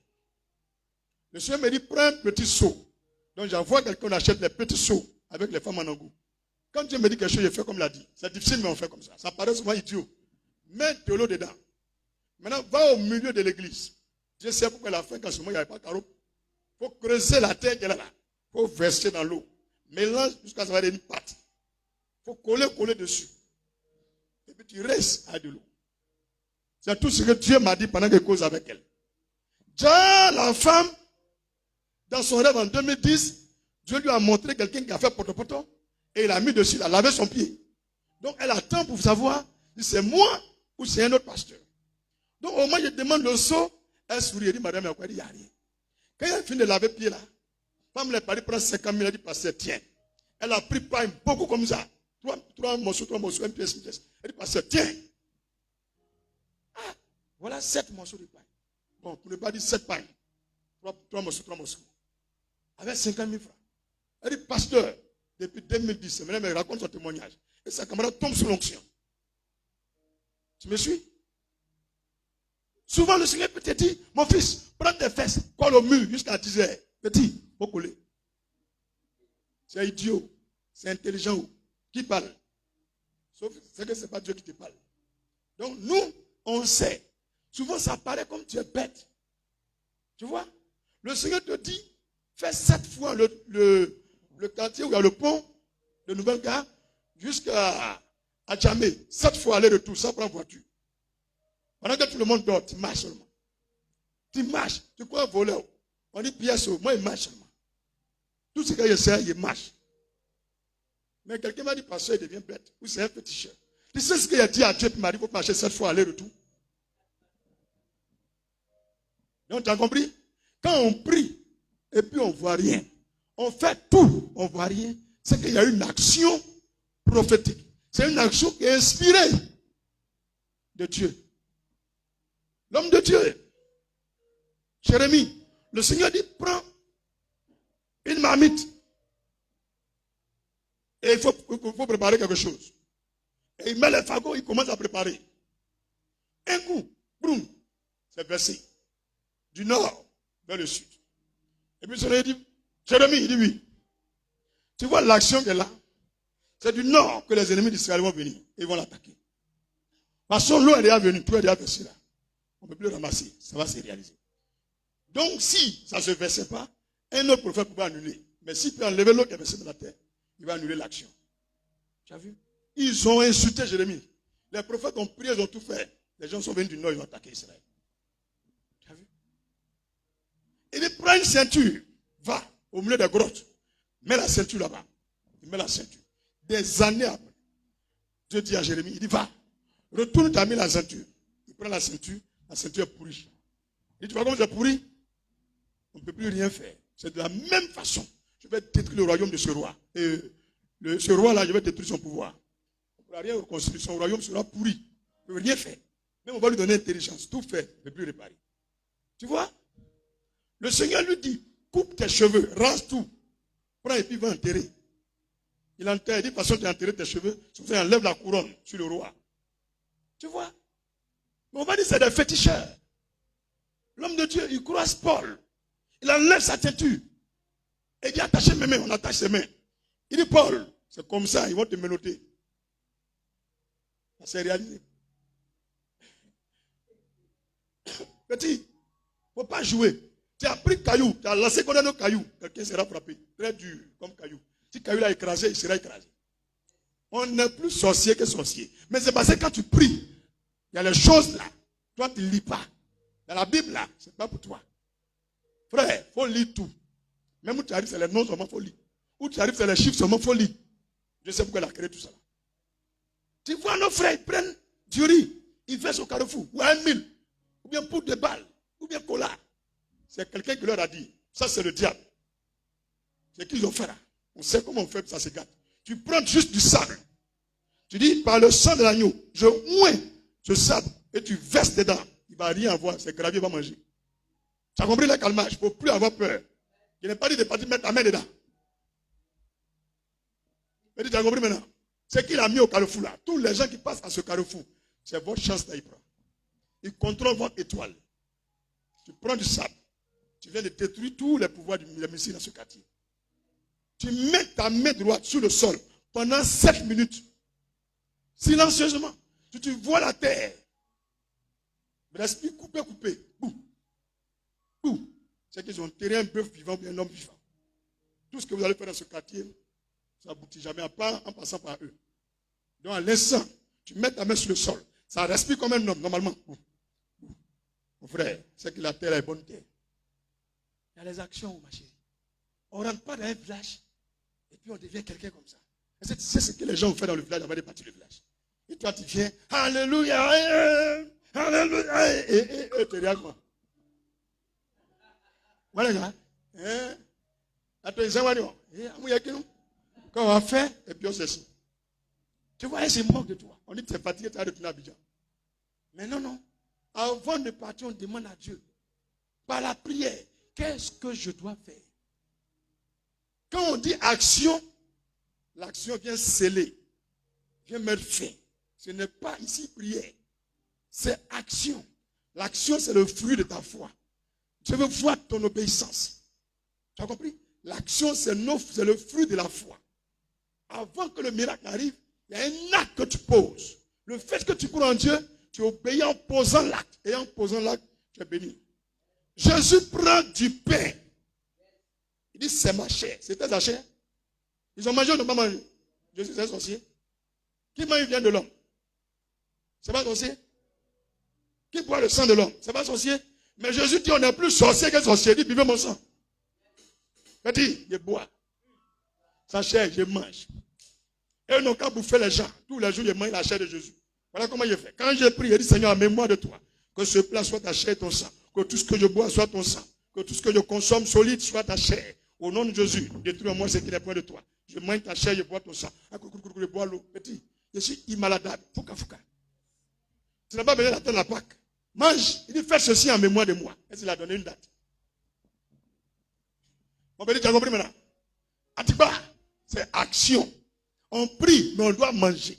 Le Seigneur me dit, prends un petit seau. Donc, j'envoie quelqu'un achète les petits seaux avec les femmes en angout. Quand Dieu me dit quelque chose, je fais comme il a dit. C'est difficile, mais on fait comme ça. Ça paraît souvent idiot. Mets de l'eau dedans. Maintenant, va au milieu de l'église. Je sais pourquoi la fin, qu'en ce moment, il n'y avait pas de carreau. Il faut creuser la terre qu'elle est là. Il faut verser dans l'eau. Mélange jusqu'à ce qu'il y ait une pâte. Il faut coller dessus. Et puis tu restes à de l'eau. C'est tout ce que Dieu m'a dit pendant que je cause avec elle. Déjà, la femme, dans son rêve en 2010, Dieu lui a montré quelqu'un qui a fait poto-poto et il a mis dessus, il a lavé son pied. Donc elle attend pour savoir si c'est moi ou c'est un autre pasteur. Donc au moins je demande le seau, elle sourit, elle dit madame, il n'y a rien. Quand elle a fini de laver le pied là, la femme l'a parlé, prend 50 000, elle dit pasteur, tiens. Elle a pris pain beaucoup comme ça. Trois morceaux, une pièce. Elle dit pasteur, tiens. Ah, voilà 7 morceaux de pain. Bon, pour ne pas dire 7 pains. 3 morceaux. Avec 50 000 francs. Elle dit, pasteur, depuis 2010, maintenant, elle raconte son témoignage. Et sa camarade tombe sous l'onction. Tu me suis? Souvent, le Seigneur peut te dire, mon fils, prends tes fesses, colle au mur jusqu'à 10 heures. Petit, faut coller. C'est idiot. C'est intelligent. Qui parle? Sauf que ce n'est pas Dieu qui te parle. Donc, nous, on sait. Souvent, ça paraît comme tu es bête. Tu vois? Le Seigneur te dit, fais 7 fois le quartier où il y a le pont de Nouvelle-Gare jusqu'à Djamé. 7 fois aller-retour, ça prend voiture. Pendant que tout le monde dort, tu marches seulement. Tu marches. Tu crois voler? On dit pièce, moi il marche seulement. Tout ce que je sais, il marche. Mais quelqu'un m'a dit, pasteur, il devient bête. Ou c'est un petit cher. Tu sais ce qu'il a dit à Dieu, il m'a dit, il faut marcher 7 fois aller-retour. Donc, tu as compris? Quand on prie, et puis on ne voit rien, on fait tout, on ne voit rien, c'est qu'il y a une action prophétique. C'est une action qui est inspirée de Dieu. L'homme de Dieu, Jérémie, le Seigneur dit, prends une marmite. Et il faut préparer quelque chose. Et il met les fagots, il commence à préparer. Un coup, boum, c'est versé. Du nord vers le sud. Et puis le Seigneur dit, Jérémie, il dit oui. Tu vois l'action qui est là? C'est du nord que les ennemis d'Israël vont venir. Et ils vont l'attaquer. Parce que l'eau est déjà venue, tout est déjà versé là. On ne peut plus ramasser, ça va se réaliser. Donc si ça ne se versait pas, un autre prophète pouvait annuler. Mais s'il peut enlever l'eau qui est versée dans la terre, il va annuler l'action. Tu as vu? Ils ont insulté Jérémie. Les prophètes ont prié, ils ont tout fait. Les gens sont venus du nord, ils ont attaqué Israël. Tu as vu? Il dit, prends une ceinture, va au milieu des grottes, mets la ceinture là-bas. Il met la ceinture. Des années après, Dieu dit à Jérémie, il dit, va, retourne, tu as mis la ceinture. Il prend la ceinture est pourrie. Il dit, tu vois comment c'est pourri? On ne peut plus rien faire. C'est de la même façon. Je vais détruire le royaume de ce roi. Et ce roi-là, je vais détruire son pouvoir. On ne pourra rien reconstruire. Son royaume sera pourri. Il ne peut rien faire. Même on va lui donner intelligence. Tout fait, il ne peut plus réparer. Tu vois? Le Seigneur lui dit, coupe tes cheveux, rase tout. Prends et puis va enterrer. Il enterre, il dit, de toute façon, tu as enterré tes cheveux, il enlève la couronne sur le roi. Tu vois? Mais on va dire, c'est des féticheurs. L'homme de Dieu, il croise Paul. Il enlève sa teinture. Et il dit, attachez mes mains, on attache ses mains. Il dit, Paul, c'est comme ça, ils vont te menotter. Ça s'est réalisé. Petit, il ne faut pas jouer. Tu as pris caillou, tu as lancé contre nos cailloux. Quelqu'un sera frappé. Très dur, comme caillou. Si caillou l'a écrasé, il sera écrasé. On n'est plus sorcier que sorcier. Mais c'est parce que quand tu pries, il y a les choses là. Toi, tu ne lis pas. Dans la Bible là, ce n'est pas pour toi. Frère, il faut lire tout. Même où tu arrives, c'est les noms seulement, il faut lire. Où tu arrives, c'est les chiffres seulement, il faut lire. Je sais pourquoi il a créé tout ça. Tu vois nos frères, ils prennent du riz, ils versent au carrefour, ou à 1000, ou bien poudre de balle, ou bien cola. C'est quelqu'un qui leur a dit, ça c'est le diable. C'est qu'ils ont fait là. On sait comment on fait que ça se gâte. Tu prends juste du sable. Tu dis, par le sang de l'agneau, je oins ce sable et tu verses dedans. Il ne va rien avoir, c'est gravier, il va manger. Tu as compris le calmage, il ne faut plus avoir peur. Il n'est pas dit de partir mettre ta main dedans. Mais tu as compris maintenant? C'est qu'il a mis au carrefour là. Tous les gens qui passent à ce carrefour, c'est votre chance là, il prend. Il contrôle votre étoile. Tu prends du sable. Tu viens de détruire tous les pouvoirs du missiles dans ce quartier. Tu mets ta main droite sur le sol pendant 7 minutes. Silencieusement. Tu vois la terre L'esprit coupé. Bouh. Bouh. C'est qu'ils ont enterré un bœuf vivant ou bien un homme vivant. Tout ce que vous allez faire dans ce quartier, ça n'aboutit jamais à part en passant par eux. Donc à l'instant, tu mets ta main sur le sol. Ça respire comme un homme, normalement. Bouh. Bouh. Mon frère, c'est que la terre est bonne terre. Il y a les actions, ma chérie. On ne rentre pas dans un village et puis on devient quelqu'un comme ça. Est-ce que tu sais ce que les gens ont fait dans le village avant de partir du village? Et toi, tu viens, Alléluia, Alléluia, et tu regardes quoi? Voilà, attends, quand on va faire, et puis on s'assied. Tu vois, ils se moquent de toi. On dit que tu es fatigué, tu as retourné à Abidjan. Mais non. Avant de partir, on demande à Dieu, par la prière, qu'est-ce que je dois faire? Quand on dit action, l'action vient sceller, vient mettre fin. Ce n'est pas ici prière, c'est action. L'action, c'est le fruit de ta foi. Je veux voir ton obéissance. Tu as compris? L'action, c'est le fruit de la foi. Avant que le miracle arrive, il y a un acte que tu poses. Le fait que tu crois en Dieu, tu obéis en posant l'acte. Et en posant l'acte, tu es béni. Jésus prend du pain. Il dit, c'est ma chair. C'était sa chair. Ils ont mangé ou n'ont pas mangé? Jésus, c'est un sorcier. Qui mange vient de l'homme? C'est pas un sorcier. Qui boit le sang de l'homme? C'est pas un sorcier. Mais Jésus dit, on n'est plus sorcier que sorcier. Il dit, buvez mon sang. Il dit, je bois. Sa chair, je mange. Et ils n'ont qu'à bouffer les gens. Tous les jours, je mange la chair de Jésus. Voilà comment je fais. Quand je prie, je dis, Seigneur, en mémoire de toi, que ce plat soit ta chair et ton sang. Que tout ce que je bois soit ton sang. Que tout ce que je consomme solide soit ta chair. Au nom de Jésus, détruis-moi ce qui n'est point de toi. Je mange ta chair, je bois ton sang. Je bois l'eau. Petit, je suis immaladable. Fouka. Tu n'as pas besoin d'attendre la Pâque. Mange. Il dit, faites ceci en mémoire de moi. Et il a donné une date. Mon petit, tu as compris maintenant? Atiba, c'est action. On prie, mais on doit manger.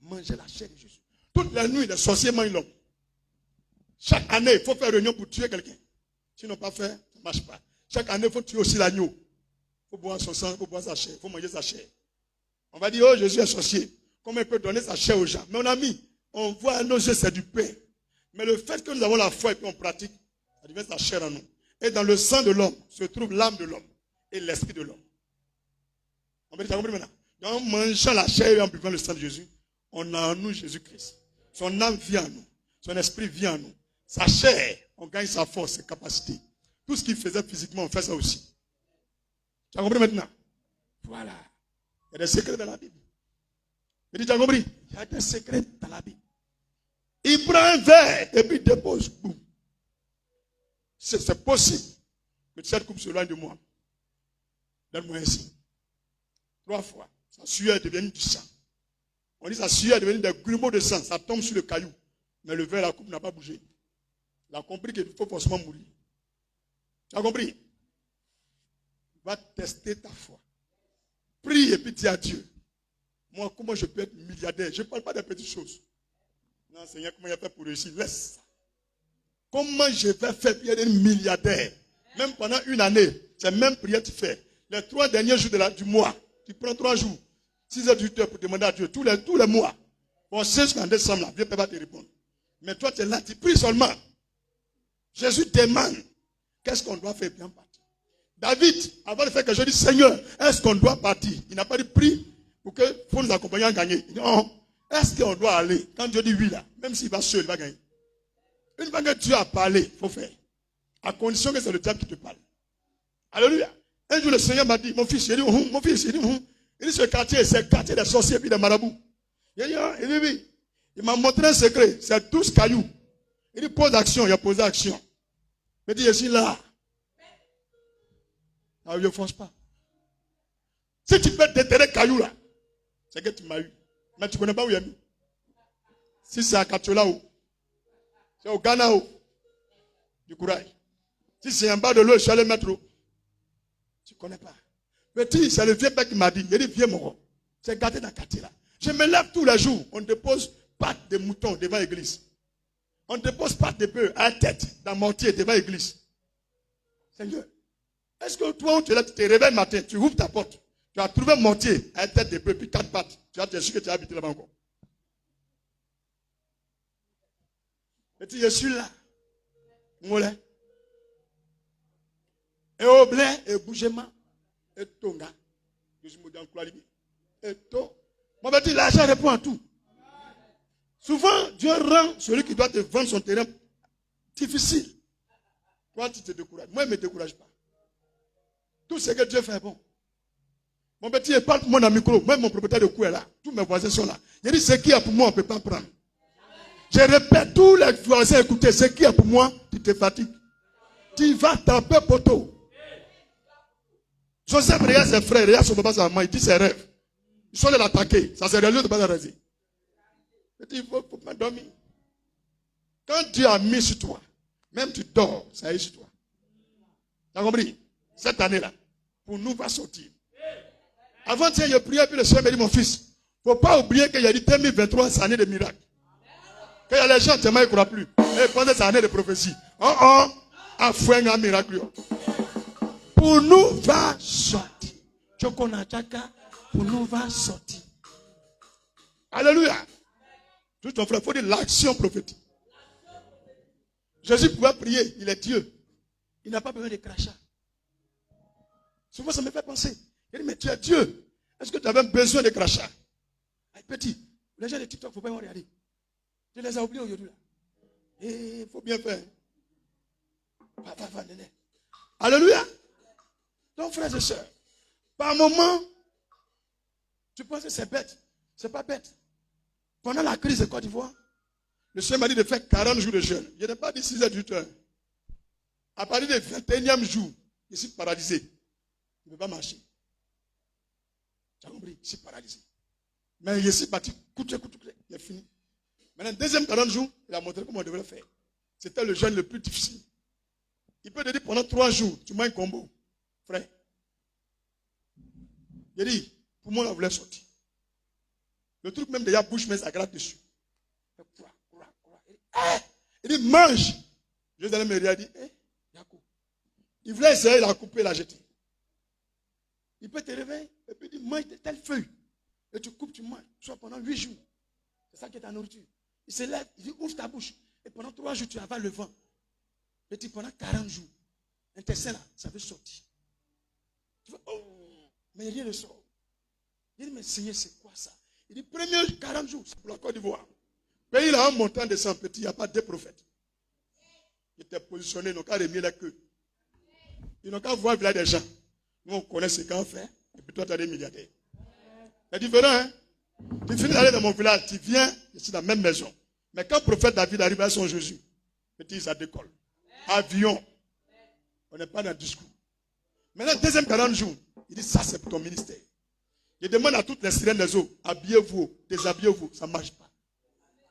Manger la chair de Jésus. Toute la nuit, les sorciers mangent l'homme. Chaque année, il faut faire réunion pour tuer quelqu'un. S'ils n'ont pas fait, ça ne marche pas. Chaque année, il faut tuer aussi l'agneau. Il faut boire son sang, il faut boire sa chair, il faut manger sa chair. On va dire, oh, Jésus est sorcier. Comment il peut donner sa chair aux gens? Mais mon ami, on voit à nos yeux, c'est du pain. Mais le fait que nous avons la foi et puis on pratique, ça devient sa chair en nous. Et dans le sang de l'homme se trouve l'âme de l'homme et l'esprit de l'homme. On va dire, compris maintenant? Donc, en mangeant la chair et en buvant le sang de Jésus, on a en nous Jésus-Christ. Son âme vient en nous. Son esprit vient en nous. Sa chair, on gagne sa force, ses capacités. Tout ce qu'il faisait physiquement, on fait ça aussi. Tu as compris maintenant? Voilà. Il y a des secrets dans la Bible. Il dit, tu as compris? Il y a des secrets dans la Bible. Il prend un verre et puis il dépose. Boum. C'est possible que cette coupe s'éloigne de moi. Donne-moi un signe. 3 fois. Sa sueur est devenue du sang. On dit sa sueur est devenue des grumeaux de sang. Ça tombe sur le caillou. Mais le verre, la coupe n'a pas bougé. Il a compris qu'il faut forcément mourir. Tu as compris? Va tester ta foi. Prie et puis dis à Dieu. Moi, comment je peux être milliardaire? Je ne parle pas des petites choses. Non, Seigneur, comment il a fait pour réussir? Laisse. Comment je vais faire pour être milliardaire? Même pendant une année, c'est même prière que tu fais. Les 3 derniers jours du mois, tu prends 3 jours, 6 heures, 8 heures pour demander à Dieu, tous les mois. Pour 16 en décembre, là, Dieu ne peut pas te répondre. Mais toi, tu es là, tu pries seulement. Jésus demande, qu'est-ce qu'on doit faire bien partir? David, avant de faire quelque chose, dit, Seigneur, est-ce qu'on doit partir? Il n'a pas dit prie pour que pour nous accompagner à gagner. Il dit, non, est-ce qu'on doit aller? Quand Dieu dit oui, là, même s'il va seul, il va gagner. Une fois que Dieu a parlé, il faut faire. À condition que c'est le diable qui te parle. Alléluia. Un jour, le Seigneur m'a dit, mon fils, il dit, mon fils, il dit, ce quartier, c'est le quartier des sorciers et des marabouts. Il dit, oui. Il m'a montré un secret, c'est 12 cailloux. Il dit, pose action, il a posé action. Il dit, je suis là. Ah, je ne fonce pas. Si tu peux déterrer caillou là, c'est que tu m'as eu. Mais tu ne connais pas où il est mis. Si c'est à Katola où, c'est au Ghana où, du courage. Si c'est en bas de l'eau, je suis allé mettre où. Tu ne connais pas. Petit, c'est le vieux père qui m'a dit, il dit, vieux mon, c'est gardé dans le quartier là. Je me lève tous les jours, on dépose pattes de mouton devant l'église. On dépose pattes de bœuf à la tête, dans mortier devant l'église. Seigneur, est-ce que toi, tu te réveilles le matin, tu ouvres ta porte, tu as trouvé un mortier à la tête de bœuf, puis 4 pattes, tu as sûr que tu as habité là-bas encore. Et tu je suis là. Moulin. Et au blé, et bougement, et tonga. Je suis moderne, et to. Moi, je dis, l'argent répond à tout. Souvent, Dieu rend celui qui doit te vendre son terrain difficile. Toi, tu te décourages. Moi, je ne me décourage pas. Tout ce que Dieu fait est bon. Mon petit, il parle pour moi dans le micro. Même mon propriétaire de cou est là. Tous mes voisins sont là. Il dit, ce qui est pour moi, on ne peut pas prendre. Je répète, tous les voisins, écoutez, ce qui est pour moi, tu te fatigues. Tu vas taper poteau. Joseph regarde ses frères, regarde son papa, sa maman, il dit ses rêves. Ils sont allés l'attaquer. Ça s'est réalisé de pas l'arrêter. Il dit, il faut m'endormir. Quand Dieu a mis sur toi, même tu dors, ça y est sur toi. Tu as compris? Cette année-là, pour nous, va sortir. Avant, tiens, je priais, puis le Seigneur m'a dit, mon fils, il ne faut pas oublier qu'il y a dit 2023, c'est l'année de miracles. Qu'il y a les gens, tellement ils ne croient plus. Et pendant cette année de prophétie, à fouer un miracle. Pour nous, va sortir. Pour nous, va sortir. Alléluia. Tout ton frère, il faut dire l'action prophétique. Jésus pouvait prier, il est Dieu. Il n'a pas besoin de crachats. Souvent, ça me fait penser. Il dit, mais tu es Dieu. Est-ce que tu avais besoin de crachats? Petit, les gens de TikTok, il ne faut pas y regarder. Tu les as oubliés aujourd'hui. Et il faut bien faire. Alléluia. Donc, frères et sœurs, par moment, tu penses que c'est bête. Ce n'est pas bête. Pendant la crise de Côte d'Ivoire, le Seigneur m'a dit de faire 40 jours de jeûne. Je n'ai pas dit 6 heures du temps. À partir du 21e jour, je suis paralysé. Je ne peux pas marcher. Tu as compris? Je suis paralysé. Mais je suis parti. Il est fini. Maintenant, deuxième 40 jours, il a montré comment on devrait faire. C'était le jeûne le plus difficile. Il peut te dire pendant 3 jours, tu manges un combo. Frère. Il dit, pour moi, on voulait sortir. Le truc même déjà bouche, mais ça gratte dessus. Il dit, mange. Jésus allait me dire, il dit, il voulait essayer, il a coupé, il a jeté. Il peut te réveiller, et puis il dit, mange telle feuille. Et tu coupes, tu manges, soit pendant 8 jours. C'est ça qui est ta nourriture. Il se lève, il dit, ouvre ta bouche. Et pendant 3 jours, tu avales le vent. Et tu pendant 40 jours. L'intestin là, ça veut sortir. Tu vois, oh, mais rien ne sort. Il dit, mais Seigneur, c'est quoi ça? Il dit, premier 40 jours, c'est pour la Côte d'Ivoire. Pays là, en montant de 100 petits, il n'y a pas de prophètes. Ils étaient positionnés, ils n'ont qu'à remuer la queue. Ils n'ont qu'à voir des gens. Nous, on connaît ce qu'on fait. Et puis toi, tu as des milliardaires. C'est différent, hein? Tu finis d'aller dans mon village, tu viens, je suis dans la même maison. Mais quand le prophète David arrive à son Jésus, petit, ça décolle. Avion. On n'est pas dans le discours. Maintenant, deuxième 40 jours, il dit, ça c'est pour ton ministère. Il demande à toutes les sirènes des eaux, habillez-vous, déshabillez-vous, ça ne marche pas.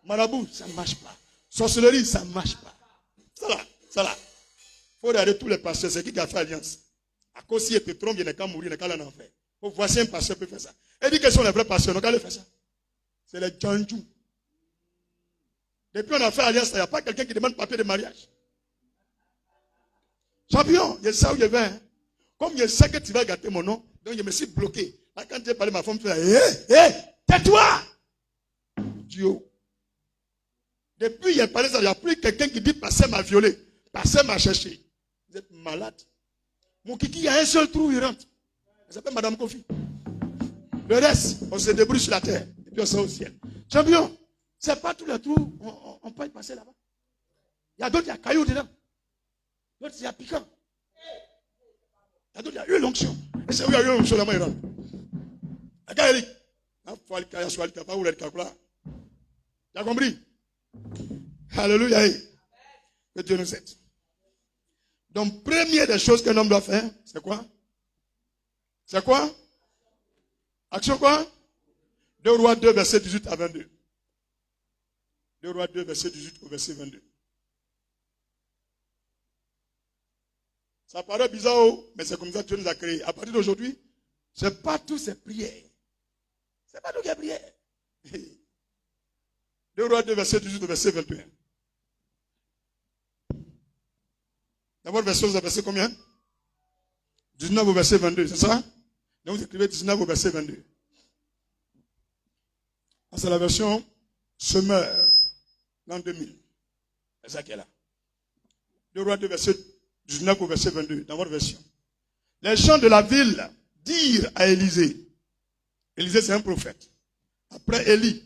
Marabout, ça ne marche pas. Sorcellerie, ça ne marche pas. Ça là. Il faut regarder tous les pasteurs, c'est qui a fait alliance. À cause s'il te trompe, il n'est qu'à mourir, il n'est qu'à aller en enfer. Voici un pasteur qui peut faire ça. Et dit que ce sont les vrais pasteurs, donc allez faire ça. C'est les Djanjou. Depuis on a fait alliance, il n'y a pas quelqu'un qui demande papier de mariage. Champion, je sais où je vais. Hein. Comme je sais que tu vas gâter mon nom, donc je me suis bloqué. Là, quand Dieu parlait, ma femme fait, tais-toi! Dieu. Depuis, il y a parlé ça, il n'y a plus quelqu'un qui dit, pasteur m'a violé, pasteur m'a cherché. Vous êtes malade. Mon kiki, il y a un seul trou, il rentre. Elle s'appelle Madame Kofi. Le reste, on se débrouille sur la terre. Et puis on sort au ciel. Champion, c'est pas tous les trous, on peut y passer là-bas. Il y a d'autres, il y a cailloux dedans. D'autres, il y a piquant. Il y a d'autres, il y a eu l'onction. Et c'est où il y a eu l'onction, là-bas, il rentre. Regarde, Eric. Tu as compris? Alléluia. Que Dieu nous aide. Donc, première des choses qu'un homme doit faire, c'est quoi? C'est quoi? Action quoi? 2 Rois 2, verset 18 à 22. 2 Rois 2, verset 18 au verset 22. Ça paraît bizarre, mais c'est comme ça que Dieu nous a créés. À partir d'aujourd'hui, c'est pas tout ces prières. C'est pas tout qui est prière. 2 Rois 2, verset 18 au verset 21. D'abord, verset combien? 19 au verset 22, c'est ça? Donc vous écrivez 19 au verset 22. C'est la version Semeur, l'an 2000. C'est ça qui est là. 2 Rois 2, verset 19 au verset 22, dans votre version. Les gens de la ville dirent à Élisée. Élisée, c'est un prophète. Après Élie,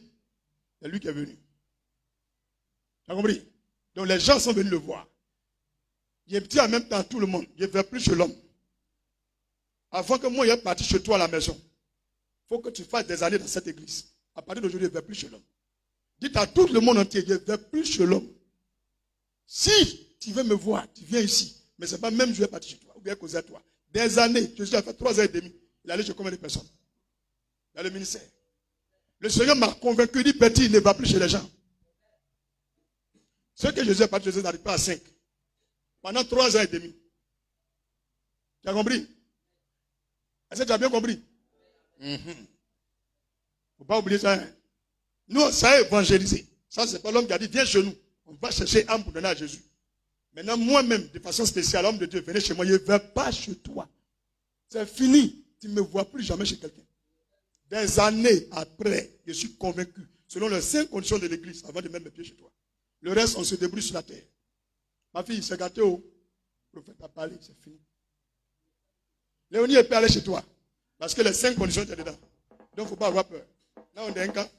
c'est lui qui est venu. Tu as compris? Donc les gens sont venus le voir. Il dit en même temps à tout le monde, je ne vais plus chez l'homme. Avant que moi, je parte chez toi à la maison, il faut que tu fasses des années dans cette église. À partir d'aujourd'hui, je ne vais plus chez l'homme. Dites à tout le monde entier, je ne vais plus chez l'homme. Si tu veux me voir, tu viens ici. Mais ce n'est pas même je vais partir chez toi, ou bien causer à toi. Des années, Jésus a fait 3 ans et demi. Il allait chez combien de personnes? Dans le ministère. Le Seigneur m'a convaincu, il dit, petit, il ne va plus chez les gens. Ce que Jésus a parti, Jésus n'arrive pas à 5. Pendant 3 ans et demi. Tu as compris? Est-ce que tu as bien compris? Il ne faut pas oublier ça. Hein? Nous, ça a évangélisé. Ça, c'est pas l'homme qui a dit, viens chez nous. On va chercher âme pour donner à Jésus. Maintenant, moi-même, de façon spéciale, l'homme de Dieu, venez chez moi, je ne vais pas chez toi. C'est fini. Tu ne me vois plus jamais chez quelqu'un. Des années après, je suis convaincu, selon les 5 conditions de l'église, avant de mettre mes pieds chez toi. Le reste, on se débrouille sur la terre. Ma fille, c'est gâté au prophète a parlé, c'est fini. Léonie, elle peut aller chez toi. Parce que les 5 conditions étaient dedans. Donc, il ne faut pas avoir peur. Là, on est un cas.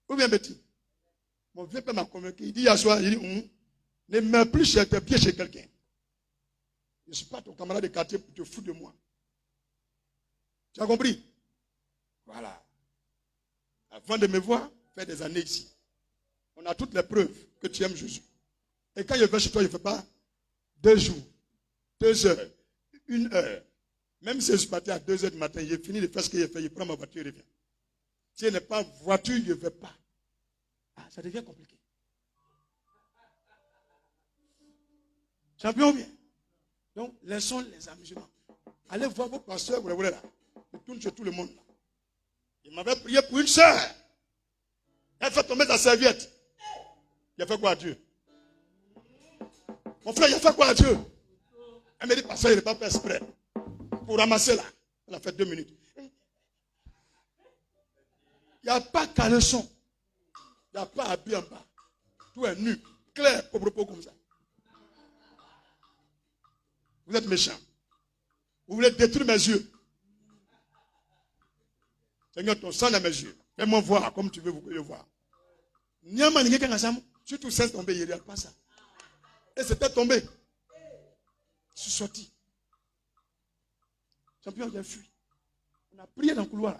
Ou bien petit. Mon vieux père m'a convaincu. Il dit hier soir, il dit, ne mets plus chez tes pieds chez quelqu'un. Je ne suis pas ton camarade de quartier pour te foutre de moi. Tu as compris? Voilà. Avant de me voir, fais des années ici. On a toutes les preuves que tu aimes Jésus. Et quand je vais chez toi, je ne fais pas 2 jours, 2 heures, 1 heure. Même si je suis parti à 2 heures du matin, j'ai fini de faire ce que j'ai fait, je prends ma voiture et reviens. Si je n'ai pas voiture, je ne vais pas. Ah, ça devient compliqué. Champion bien. Donc, laissons les amusements. Allez voir vos pasteurs, vous les voulez là. Ils tournent chez tout le monde là. Il m'avait prié pour une sœur. Elle fait tomber sa serviette. Il a fait quoi à Dieu? Mon frère, il a fait quoi à Dieu? Elle me dit, pasteur, il n'est pas fait exprès. Pour ramasser là. Elle a fait 2 minutes. Il n'y a pas caleçon. Il n'y a pas habit en bas. Tout est nu. Clair, au propos comme ça. Vous êtes méchant. Vous voulez détruire mes yeux. Seigneur, ton sang dans mes yeux. Fais-moi voir comme tu veux vous le voir. Surtout c'est tombé, il n'y a pas ça. Et c'était tombé. Je suis sorti. Champion, j'ai fui. On a prié dans le couloir.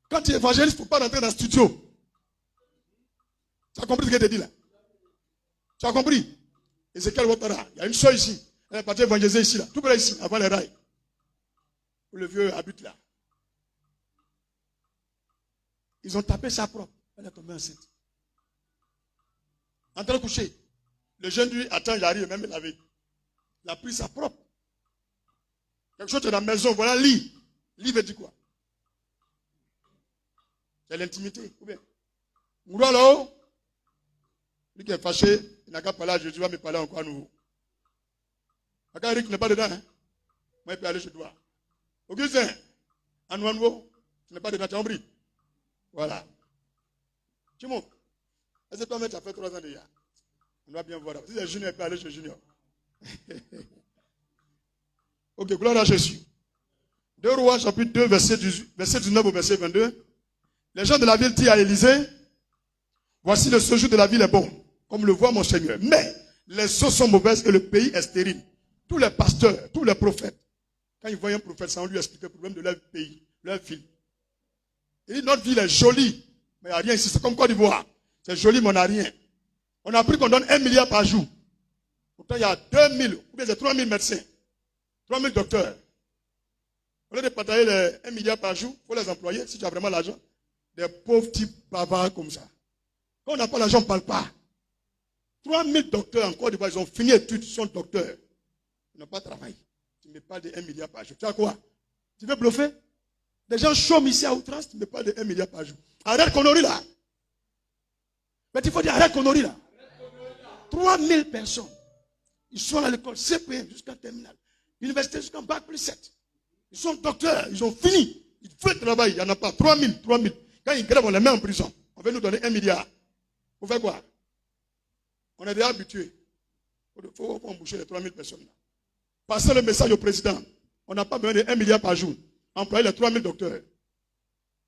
Quand tu es évangéliste, il ne faut pas rentrer dans le studio. Tu as compris ce que je te dis là? Tu as compris? Ezekiel Ouattara, il y a une soeur ici. Elle est partie évangéliser ici, là. Tout près ici, avant les rails. Où le vieux habite là. Ils ont tapé sa propre. Elle est tombée enceinte. En train de coucher. Le jeune lui attend, j'arrive, même il avait. Il a pris sa propre. Quelque chose est dans la maison, voilà, lit. Lit veut dire quoi? C'est l'intimité. Ou bien? Mourou là-haut. Lui qui est fâché, il n'a qu'à parler à Jésus, il va me parler encore à nouveau. Quand Eric n'est pas dedans, hein? Moi, il peut aller chez toi. Augustin, à nouveau, tu n'es pas dedans, tu as compris? Voilà. Tu montes. Est-ce que toi-même, tu as fait 3 ans déjà? On doit bien voir. Si c'est Junior, il peut aller chez Junior. Ok, gloire à Jésus. 2 Rois, chapitre 2, verset 19 au verset 22. Les gens de la ville disent à Élisée, voici le séjour de la ville est bon, comme le voit mon Seigneur. Mais les eaux sont mauvaises et le pays est stérile. Tous les pasteurs, tous les prophètes, quand ils voient un prophète, ça on lui explique le problème de leur pays, leur ville. Il dit, notre ville est jolie, mais il n'y a rien ici. C'est comme Côte d'Ivoire. C'est joli, mais on n'a rien. On a appris qu'on donne 1 milliard par jour. Pourtant, il y a 2000, ou bien c'est 3000 médecins, 3000 docteurs. Au lieu de partager les 1 milliard par jour, il faut les employer, si tu as vraiment l'argent. Des pauvres types bavards comme ça. Quand on n'a pas l'argent, on ne parle pas. 3000 docteurs en Côte d'Ivoire, ils ont fini études, ils sont docteurs. Ils n'ont pas travaillé. Tu me parles de 1 milliard par jour. Tu as quoi? Tu veux bluffer? Des gens chôment ici à outrance, tu me parles de 1 milliard par jour. Arrête connerie là. Mais il faut dire arrête connerie là. 3000 personnes. Ils sont à l'école CPM jusqu'à terminale. Université jusqu'en bac plus 7. Ils sont docteurs, ils ont fini. Ils veulent travailler, il n'y en a pas. 3000. Quand ils grèvent, on les met en prison. On veut nous donner 1 milliard. Pour faire quoi? On est déjà habitué. Il faut embaucher les 3000 personnes. Passer le message au président. On n'a pas besoin de 1 milliard par jour. Employer les 3000 docteurs.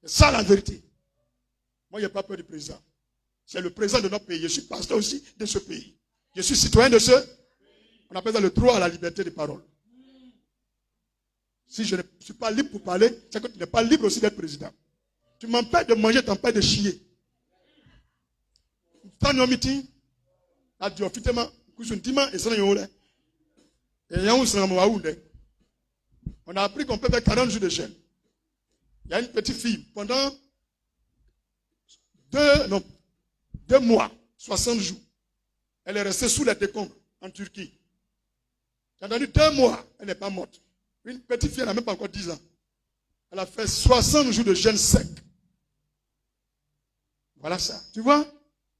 C'est ça la vérité. Moi, je n'ai pas peur du président. C'est le président de notre pays. Je suis pasteur aussi de ce pays. Je suis citoyen de ce. On appelle ça le droit à la liberté de parole. Si je ne suis pas libre pour parler, c'est que tu n'es pas libre aussi d'être président. Tu m'empêches de manger, tu m'empêches de chier. Tant que meeting, à Dieu, finalement, on a appris qu'on peut faire 40 jours de jeûne. Il y a une petite fille, pendant 2 mois, 60 jours, elle est restée sous les décombres en Turquie. Pendant 2 mois, elle n'est pas morte. Une petite fille, elle n'a même pas encore 10 ans. Elle a fait 60 jours de jeûne sec. Voilà ça. Tu vois?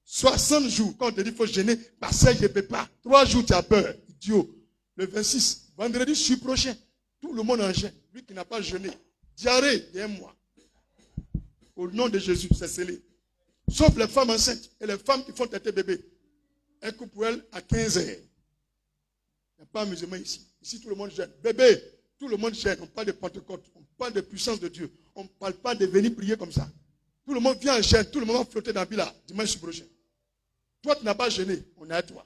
60 jours, quand on te dit qu'il faut jeûner, parce que je ne peux pas. 3 jours, tu as peur. Idiot. Le 26, vendredi, je suis prochain. Tout le monde en jeûne. Lui qui n'a pas jeûné. Diarrhée, il y a 1 mois. Au nom de Jésus, c'est scellé. Sauf les femmes enceintes et les femmes qui font têter bébé. Un coup pour elles à 15 heures. Il n'y a pas de musulman ici. Ici, tout le monde jeûne. Bébé, tout le monde jeûne. On parle de Pentecôte. On parle de puissance de Dieu. On ne parle pas de venir prier comme ça. Tout le monde vient en jeûne. Tout le monde va flotter dans la ville là, dimanche prochain. Toi, tu n'as pas jeûné. On est à toi.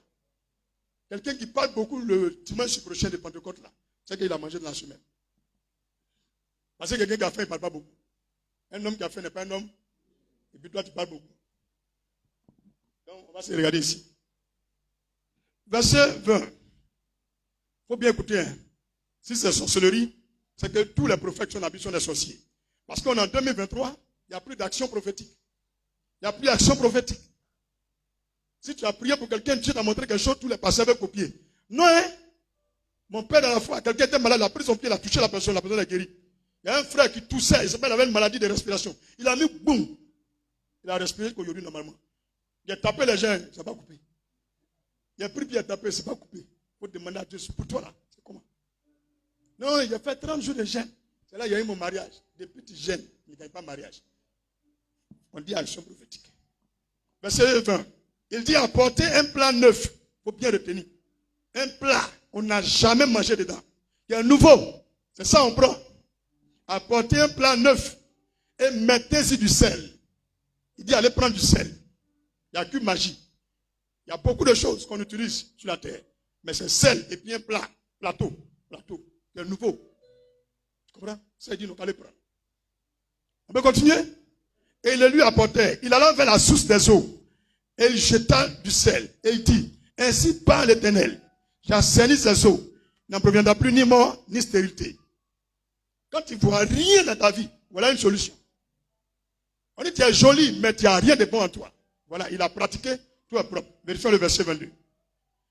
Quelqu'un qui parle beaucoup le dimanche prochain de Pentecôte là, c'est qu'il a mangé de la semaine. Parce que quelqu'un qui a faim, il ne parle pas beaucoup. Un homme qui a faim n'est pas un homme. Et puis toi, tu parles beaucoup. Donc, on va se regarder ici. Verset 20. Il faut bien écouter. Hein. Si c'est sorcellerie, c'est que tous les prophètes sont habitués sont des sorciers. Parce qu'en 2023, il n'y a plus d'action prophétique. Il n'y a plus d'action prophétique. Si tu as prié pour quelqu'un, Dieu t'a montré quelque chose, tous les pasteurs avaient copié. Non, hein? Mon père, dans la foi, quelqu'un était malade, il a pris son pied, il a touché la personne est guérie. Il y a un frère qui toussait, il avait une maladie de respiration. Il a mis boum. Il a respiré qu'aujourd'hui, normalement. Il a tapé les gens, ça va couper. Il a pris puis il a tapé, c'est pas coupé. Il faut demander à Dieu, pour toi là, c'est comment? Non, il a fait 30 jours de jeûne. C'est là il y a eu mon mariage. Depuis que tu jeûnes, il ne gagne pas mariage. On dit action prophétique. Verset 20. Il dit apporter un plat neuf. Il faut bien retenir. Un plat, on n'a jamais mangé dedans. Il y a un nouveau. C'est ça on prend. Apportez un plat neuf et mettez-y du sel. Il dit allez prendre du sel. Il n'y a qu'une magie. Il y a beaucoup de choses qu'on utilise sur la terre. Mais c'est sel et puis un plateau. C'est nouveau. Tu comprends? Ça dit, nous allons prendre. On peut continuer? Et il le lui apportait. Il alla vers la source des eaux. Et il jeta du sel. Et il dit, ainsi parle l'Éternel. J'assainis ces eaux. Il n'en proviendra plus ni mort, ni stérilité. Quand tu ne vois rien dans ta vie, voilà une solution. On dit, tu es joli, mais tu n'as rien de bon en toi. Voilà, il a pratiqué, tout est propre. Vérifions le verset 22.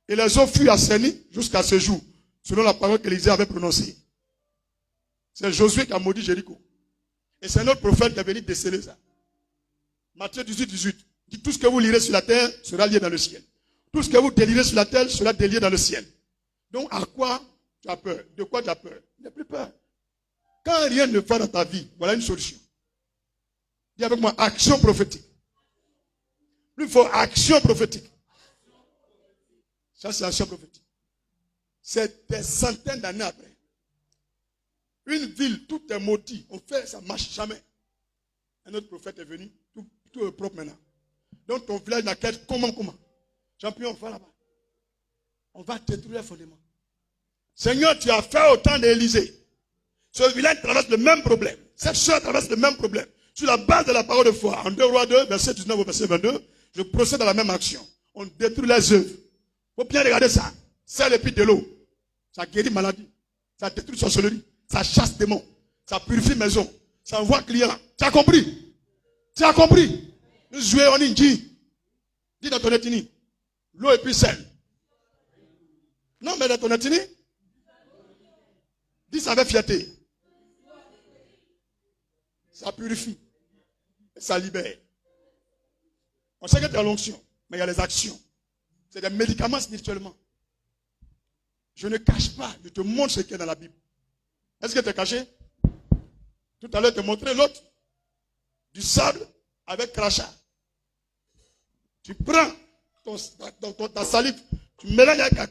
Et les eaux furent assainies jusqu'à ce jour, selon la parole qu'Élisée avait prononcée. C'est Josué qui a maudit Jéricho. Et c'est notre prophète qui est venu déceler ça. Matthieu 18, 18. Dit, tout ce que vous lirez sur la terre sera lié dans le ciel. Tout ce que vous délirez sur la terre sera délié dans le ciel. Donc, à quoi tu as peur? De quoi tu as peur? Il n'a plus peur. Quand rien ne va dans ta vie, voilà une solution. Dis avec moi, action prophétique. Plus fort, action prophétique. Ça, c'est action prophétique. C'est des centaines d'années après. Une ville, tout est maudit. On fait, ça ne marche jamais. Un autre prophète est venu, tout est propre maintenant. Donc ton village n'a qu'à être comment? Champion, on va là-bas. On va détruire les fondements. Seigneur, tu as fait autant d'Élysée. Ce village traverse le même problème. Cette soeur traverse le même problème. Sur la base de la parole de foi, en 2 Rois 2, verset 19 au verset 22, je procède à la même action. On détruit les œuvres. Il faut bien regarder ça. C'est le puits de l'eau. Ça guérit maladie. Ça détruit sorcellerie. Ça chasse démons. Ça purifie maison. Ça envoie client. Tu as compris? Tu as compris? Nous jouons, on dit. Dis dans ton étini. L'eau et puis sel. Non, mais dans ton étini. Dis ça avec fierté. Ça purifie. Et ça libère. On sait que tu as l'onction, mais il y a les actions. C'est des médicaments spirituellement. Je ne cache pas, je te montre ce qu'il y a dans la Bible. Est-ce que tu es caché? Tout à l'heure, tu as montré l'autre. du sable avec crachat. Tu prends ta salive, tu mélanges avec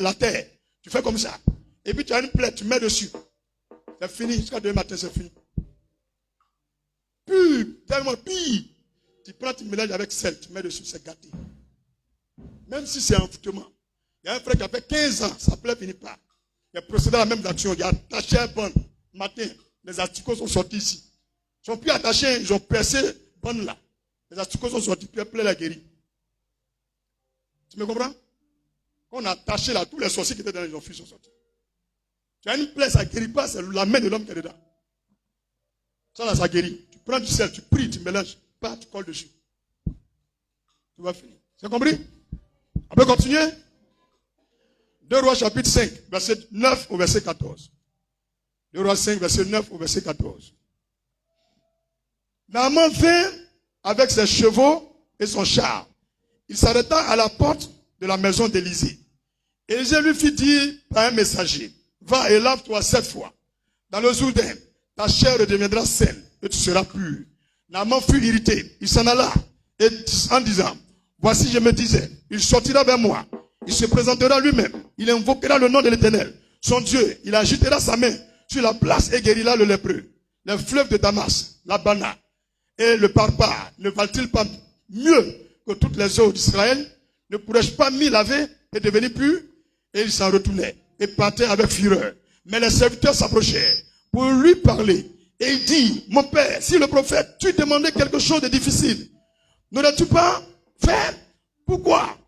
la terre. Tu fais comme ça. Et puis tu as une plaie, tu mets dessus. C'est fini, jusqu'à demain matin, c'est fini. Pur, tellement pire. Tu prends, tu mélanges avec sel, tu mets dessus, c'est gâté. Même si c'est un envoûtement. Il y a un frère qui a fait 15 ans, sa plaie finit pas. Il a procédé à la même action, il a attaché un bon matin. Les asticots sont sortis ici. Ils sont plus attachés, ils ont percé bonne là. Les asticots sont sortis, puis la plaie la guéri. Tu me comprends? Quand on a attaché là, tous les sorciers qui étaient dans les enfants sont sortis. Tu as une plaie, ça ne guérit pas, c'est la main de l'homme qui est dedans. Ça là, ça guérit. Tu prends du sel, tu pries, tu mélanges, pas, tu colles dessus. Tu vas finir. C'est compris? On peut continuer? 2 Rois chapitre 5, verset 9 au verset 14. 2 Rois 5, verset 9 au verset 14. Naaman vint avec ses chevaux et son char. Il s'arrêta à la porte de la maison d'Élisée. Élisée lui fit dire par un messager, va et lave-toi 7 fois. Dans le Jourdain, ta chair redeviendra saine et tu seras pur. Naaman fut irrité. Il s'en alla et en disant, voici je me disais, il sortira vers moi. Il se présentera lui-même. Il invoquera le nom de l'Éternel. Son Dieu, il agitera sa main sur la place et guérira le lépreux. Les fleuves de Damas, la Bana et le Parpar ne valent-ils pas mieux que toutes les eaux d'Israël? Ne pourrais-je pas m'y laver et devenir pur? Et il s'en retournait et partait avec fureur. Mais les serviteurs s'approchèrent pour lui parler. Et il dit, mon père, si le prophète, tu demandais quelque chose de difficile, n'aurais-tu pas fait? Pourquoi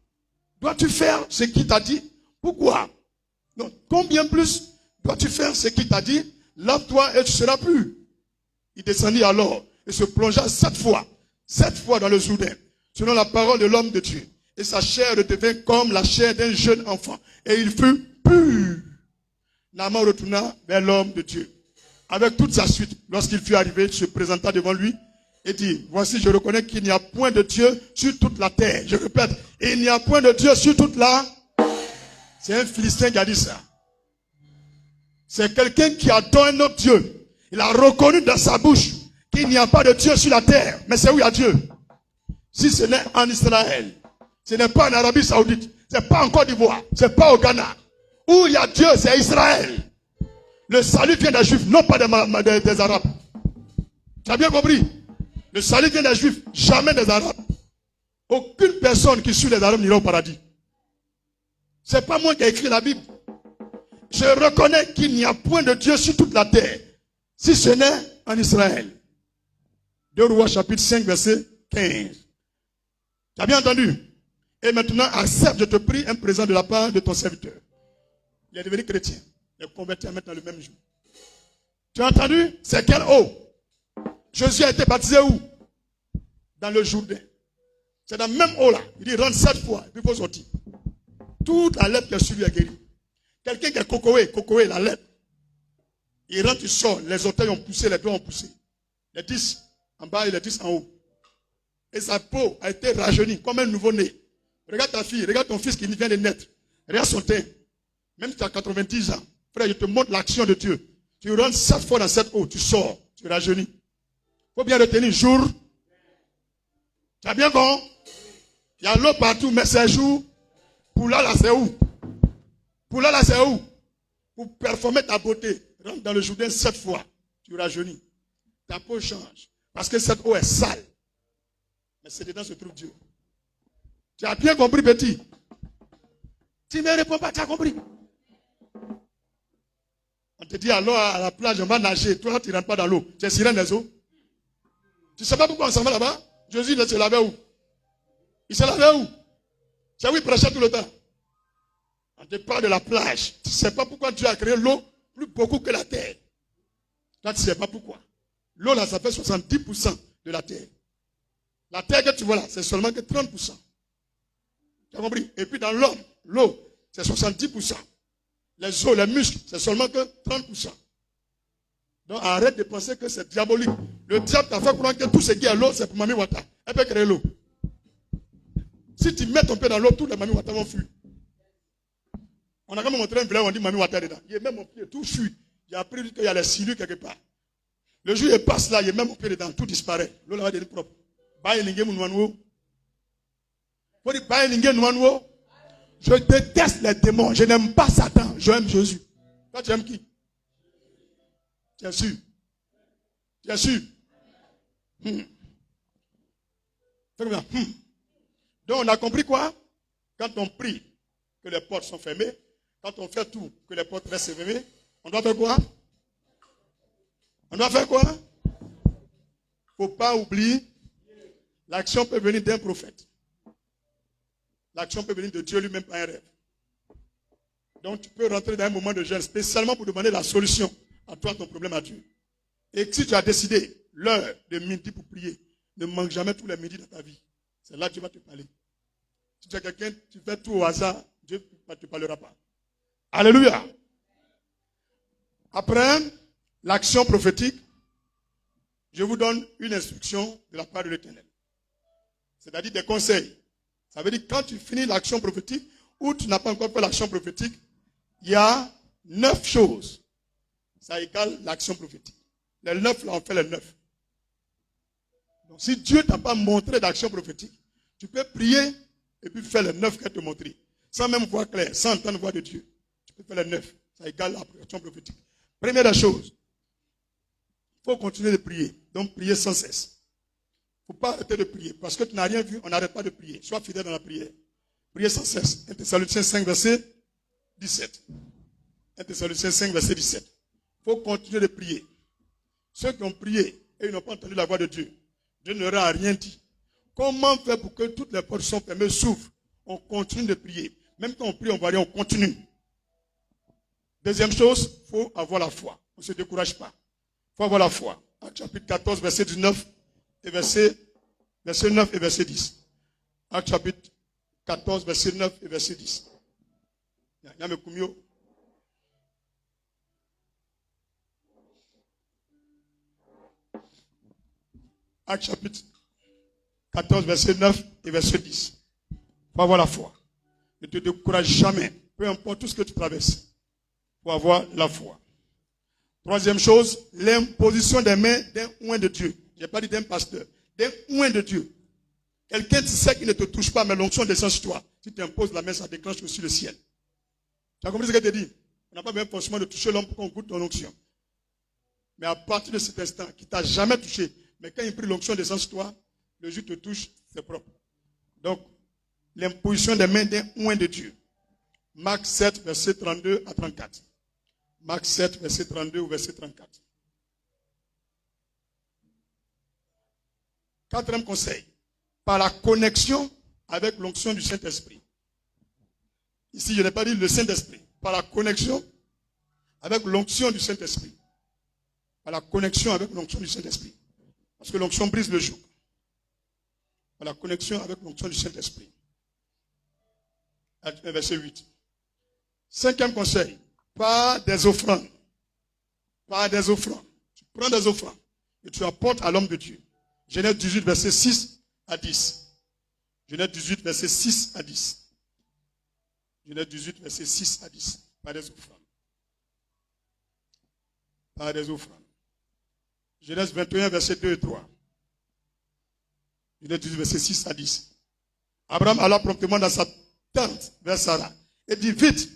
dois-tu faire ce qu'il t'a dit? Pourquoi? Non. Combien plus dois-tu faire ce qu'il t'a dit? Lave-toi et tu seras pur. Il descendit alors et se plongea 7 fois dans le Jourdain, selon la parole de l'homme de Dieu. Et sa chair devint comme la chair d'un jeune enfant. Et il fut pur. Naaman retourna vers l'homme de Dieu. Avec toute sa suite, lorsqu'il fut arrivé, il se présenta devant lui et dit, voici, je reconnais qu'il n'y a point de Dieu sur toute la terre. Je répète, il n'y a point de Dieu sur toute la... C'est un Philistin qui a dit ça. C'est quelqu'un qui adore un autre Dieu. Il a reconnu dans sa bouche qu'il n'y a pas de Dieu sur la terre. Mais c'est où il y a Dieu? Si ce n'est en Israël, ce n'est pas en Arabie Saoudite, ce n'est pas en Côte d'Ivoire, ce n'est pas au Ghana. Où il y a Dieu, c'est Israël. Le salut vient des Juifs, non pas des Arabes. Tu as bien compris? Le salut vient des Juifs, jamais des Arabes. Aucune personne qui suit les Arabes n'ira au paradis. Ce n'est pas moi qui ai écrit la Bible. Je reconnais qu'il n'y a point de Dieu sur toute la terre, si ce n'est en Israël. 2 Rois chapitre 5, verset 15. Tu as bien entendu? Et maintenant, accepte, je te prie, un présent de la part de ton serviteur. Il est devenu chrétien. Il est converti à maintenant le même jour. Tu as entendu? C'est quelle eau? Jésus a été baptisé où? Dans le Jourdain. C'est dans la même eau là. Il dit rentre 7 fois, et puis il faut sortir. Toute la lèpre qui est sur lui est guérie. Quelqu'un qui est cocoé, la lèpre. Il rentre, il sort, les orteils ont poussé, les doigts ont poussé. Les 10 en bas et les 10 en haut. Et sa peau a été rajeunie comme un nouveau-né. Regarde ta fille, regarde ton fils qui vient de naître. Regarde son teint. Même si tu as 90 ans. Frère, je te montre l'action de Dieu. Tu rentres 7 fois dans cette eau, tu sors, tu rajeunis. Il faut bien retenir jour. Tu as bien compris? Il y a l'eau partout, mais c'est jour. Pour là, c'est où? Pour là, c'est où? Pour performer ta beauté. Rentre dans le Jourdain 7 fois. Tu rajeunis. Ta peau change. Parce que cette eau est sale. Mais c'est dedans se trouve Dieu. Tu as bien compris, petit? Tu ne me réponds pas, tu as compris? On te dit alors à la plage, on va nager. Toi, tu ne rentres pas dans l'eau. Tu es sirène des eaux. Tu ne sais pas pourquoi on s'en va là-bas? Jésus, il se lavait où? Il se lavait où? C'est où il prêchait tout le temps. On te parle de la plage. Tu ne sais pas pourquoi Dieu a créé l'eau plus beaucoup que la terre. Toi, tu ne sais pas pourquoi. L'eau, là, ça fait 70% de la terre. La terre que tu vois là, c'est seulement que 30%. Tu as compris? Et puis dans l'homme, l'eau, c'est 70%. Les os, les muscles, c'est seulement que 30%. Donc arrête de penser que c'est diabolique. Le diable t'a fait croire que tout ce qui est l'eau, c'est pour Mami Wata. Elle peut créer l'eau. Si tu mets ton pied dans l'eau, tous les Mami Wata vont fuir. On a quand même montré un village où on dit Mami Wata dedans. Il y a même mon pied, tout fuit. J'ai appris qu'il y a les cellules quelque part. Le jour où il passe là, il est même au pied dedans, tout disparaît. L'eau là va devenir propre. Je déteste les démons. Je n'aime pas Satan. Je aime Jésus. Toi, tu aimes qui? Tu es sûr? Tu es sûr? Fais bien. Donc, on a compris quoi? Quand on prie, que les portes sont fermées. Quand on fait tout, que les portes restent fermées. On doit faire quoi? On doit faire quoi? Il ne faut pas oublier, l'action peut venir d'un prophète. L'action peut venir de Dieu lui-même par un rêve. Donc tu peux rentrer dans un moment de jeûne, spécialement pour demander la solution à toi, ton problème à Dieu. Et si tu as décidé l'heure de midi pour prier, ne manque jamais tous les midis dans ta vie. C'est là que Dieu va te parler. Si tu as quelqu'un, tu fais tout au hasard, Dieu ne te parlera pas. Alléluia. Après l'action prophétique, je vous donne une instruction de la part de l'Éternel. C'est-à-dire des conseils. Ça veut dire que quand tu finis l'action prophétique, ou tu n'as pas encore fait l'action prophétique, il y a 9 choses. Ça égale l'action prophétique. Les 9, là, on fait les 9. Donc si Dieu ne t'a pas montré d'action prophétique, tu peux prier et puis faire les 9 qu'elle te montre. Sans même voir clair, sans entendre voix de Dieu. Tu peux faire les 9. Ça égale l'action prophétique. Première chose, il faut continuer de prier. Donc prier sans cesse. Il ne faut pas arrêter de prier. Parce que tu n'as rien vu, on n'arrête pas de prier. Sois fidèle dans la prière. Priez sans cesse. 1 Thessaloniciens 5, verset 17. 1 Thessaloniciens 5, verset 17. Il faut continuer de prier. Ceux qui ont prié et ils n'ont pas entendu la voix de Dieu, Dieu ne leur a rien dit. Comment faire pour que toutes les portes sont fermées, s'ouvrent? On continue de prier. Même quand on prie, on va rien, on continue. Deuxième chose, il faut avoir la foi. On ne se décourage pas. Il faut avoir la foi. Actes chapitre 14, verset 19 et verset 9 et verset 10. Actes chapitre 14, verset 9 et verset 10. Actes chapitre 14, verset 9 et verset 10. Il faut avoir la foi. Ne te décourage jamais. Peu importe tout ce que tu traverses. Il faut avoir la foi. Troisième chose, l'imposition des mains d'un oint de Dieu. Je n'ai pas dit d'un pasteur. D'un oint de Dieu. Quelqu'un, tu sais qu'il ne te touche pas, mais l'onction descend sur toi. Si tu imposes la main, ça déclenche aussi le ciel. Tu as compris ce que je te dis? On n'a pas besoin forcément de toucher l'homme pour qu'on goûte ton onction. Mais à partir de cet instant, qui t'a jamais touché, mais quand il prie l'onction descend sur toi, le jour te touche, c'est propre. Donc, l'imposition des mains d'un oint de Dieu. Marc 7, verset 32 à 34. Marc 7, verset 32 ou verset 34. Quatrième conseil. Par la connexion avec l'onction du Saint-Esprit. Ici, je n'ai pas dit le Saint-Esprit. Par la connexion avec l'onction du Saint-Esprit. Par la connexion avec l'onction du Saint-Esprit. Parce que l'onction brise le joug. Par la connexion avec l'onction du Saint-Esprit. Verset 8. Cinquième conseil. Par des offrandes. Par des offrandes. Tu prends des offrandes et tu apportes à l'homme de Dieu. Genèse 18, verset 6 à 10. Genèse 18, verset 6 à 10. Genèse 18, verset 6 à 10. Par des offrandes. Par des offrandes. Genèse 21, verset 2 et 3. Genèse 18, verset 6 à 10. Abraham alla promptement dans sa tente vers Sarah et dit, vite,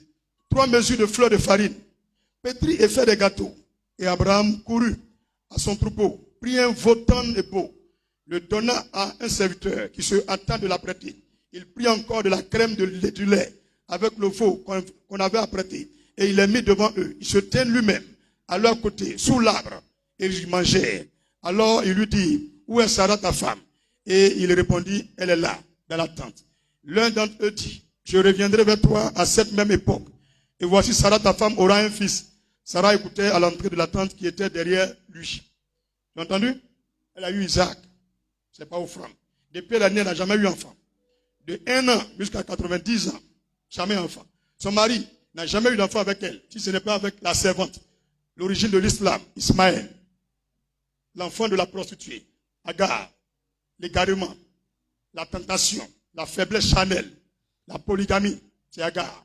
3 mesures de fleurs de farine, pétris et fait des gâteaux. Et Abraham courut à son troupeau, prit un veau tendre et beau, le donna à un serviteur qui se hâta de l'apprêter. Il prit encore de la crème du lait avec le veau qu'on avait apprêté et il les mit devant eux. Il se tint lui-même à leur côté, sous l'arbre, et ils mangeèrent. Alors il lui dit, où est Sarah ta femme? Et il répondit, elle est là, dans la tente. L'un d'entre eux dit, je reviendrai vers toi à cette même époque. Et voici Sarah ta femme aura un fils. Sarah écoutait à l'entrée de la tente qui était derrière lui. Tu as entendu? Elle a eu Isaac. Ce n'est pas offrande. Depuis l'année, elle n'a jamais eu enfant. De 1 an jusqu'à 90 ans, jamais enfant. Son mari n'a jamais eu d'enfant avec elle, si ce n'est pas avec la servante. L'origine de l'islam, Ismaël. L'enfant de la prostituée, Agar. L'égarement, la tentation, la faiblesse charnelle, la polygamie, c'est Agar.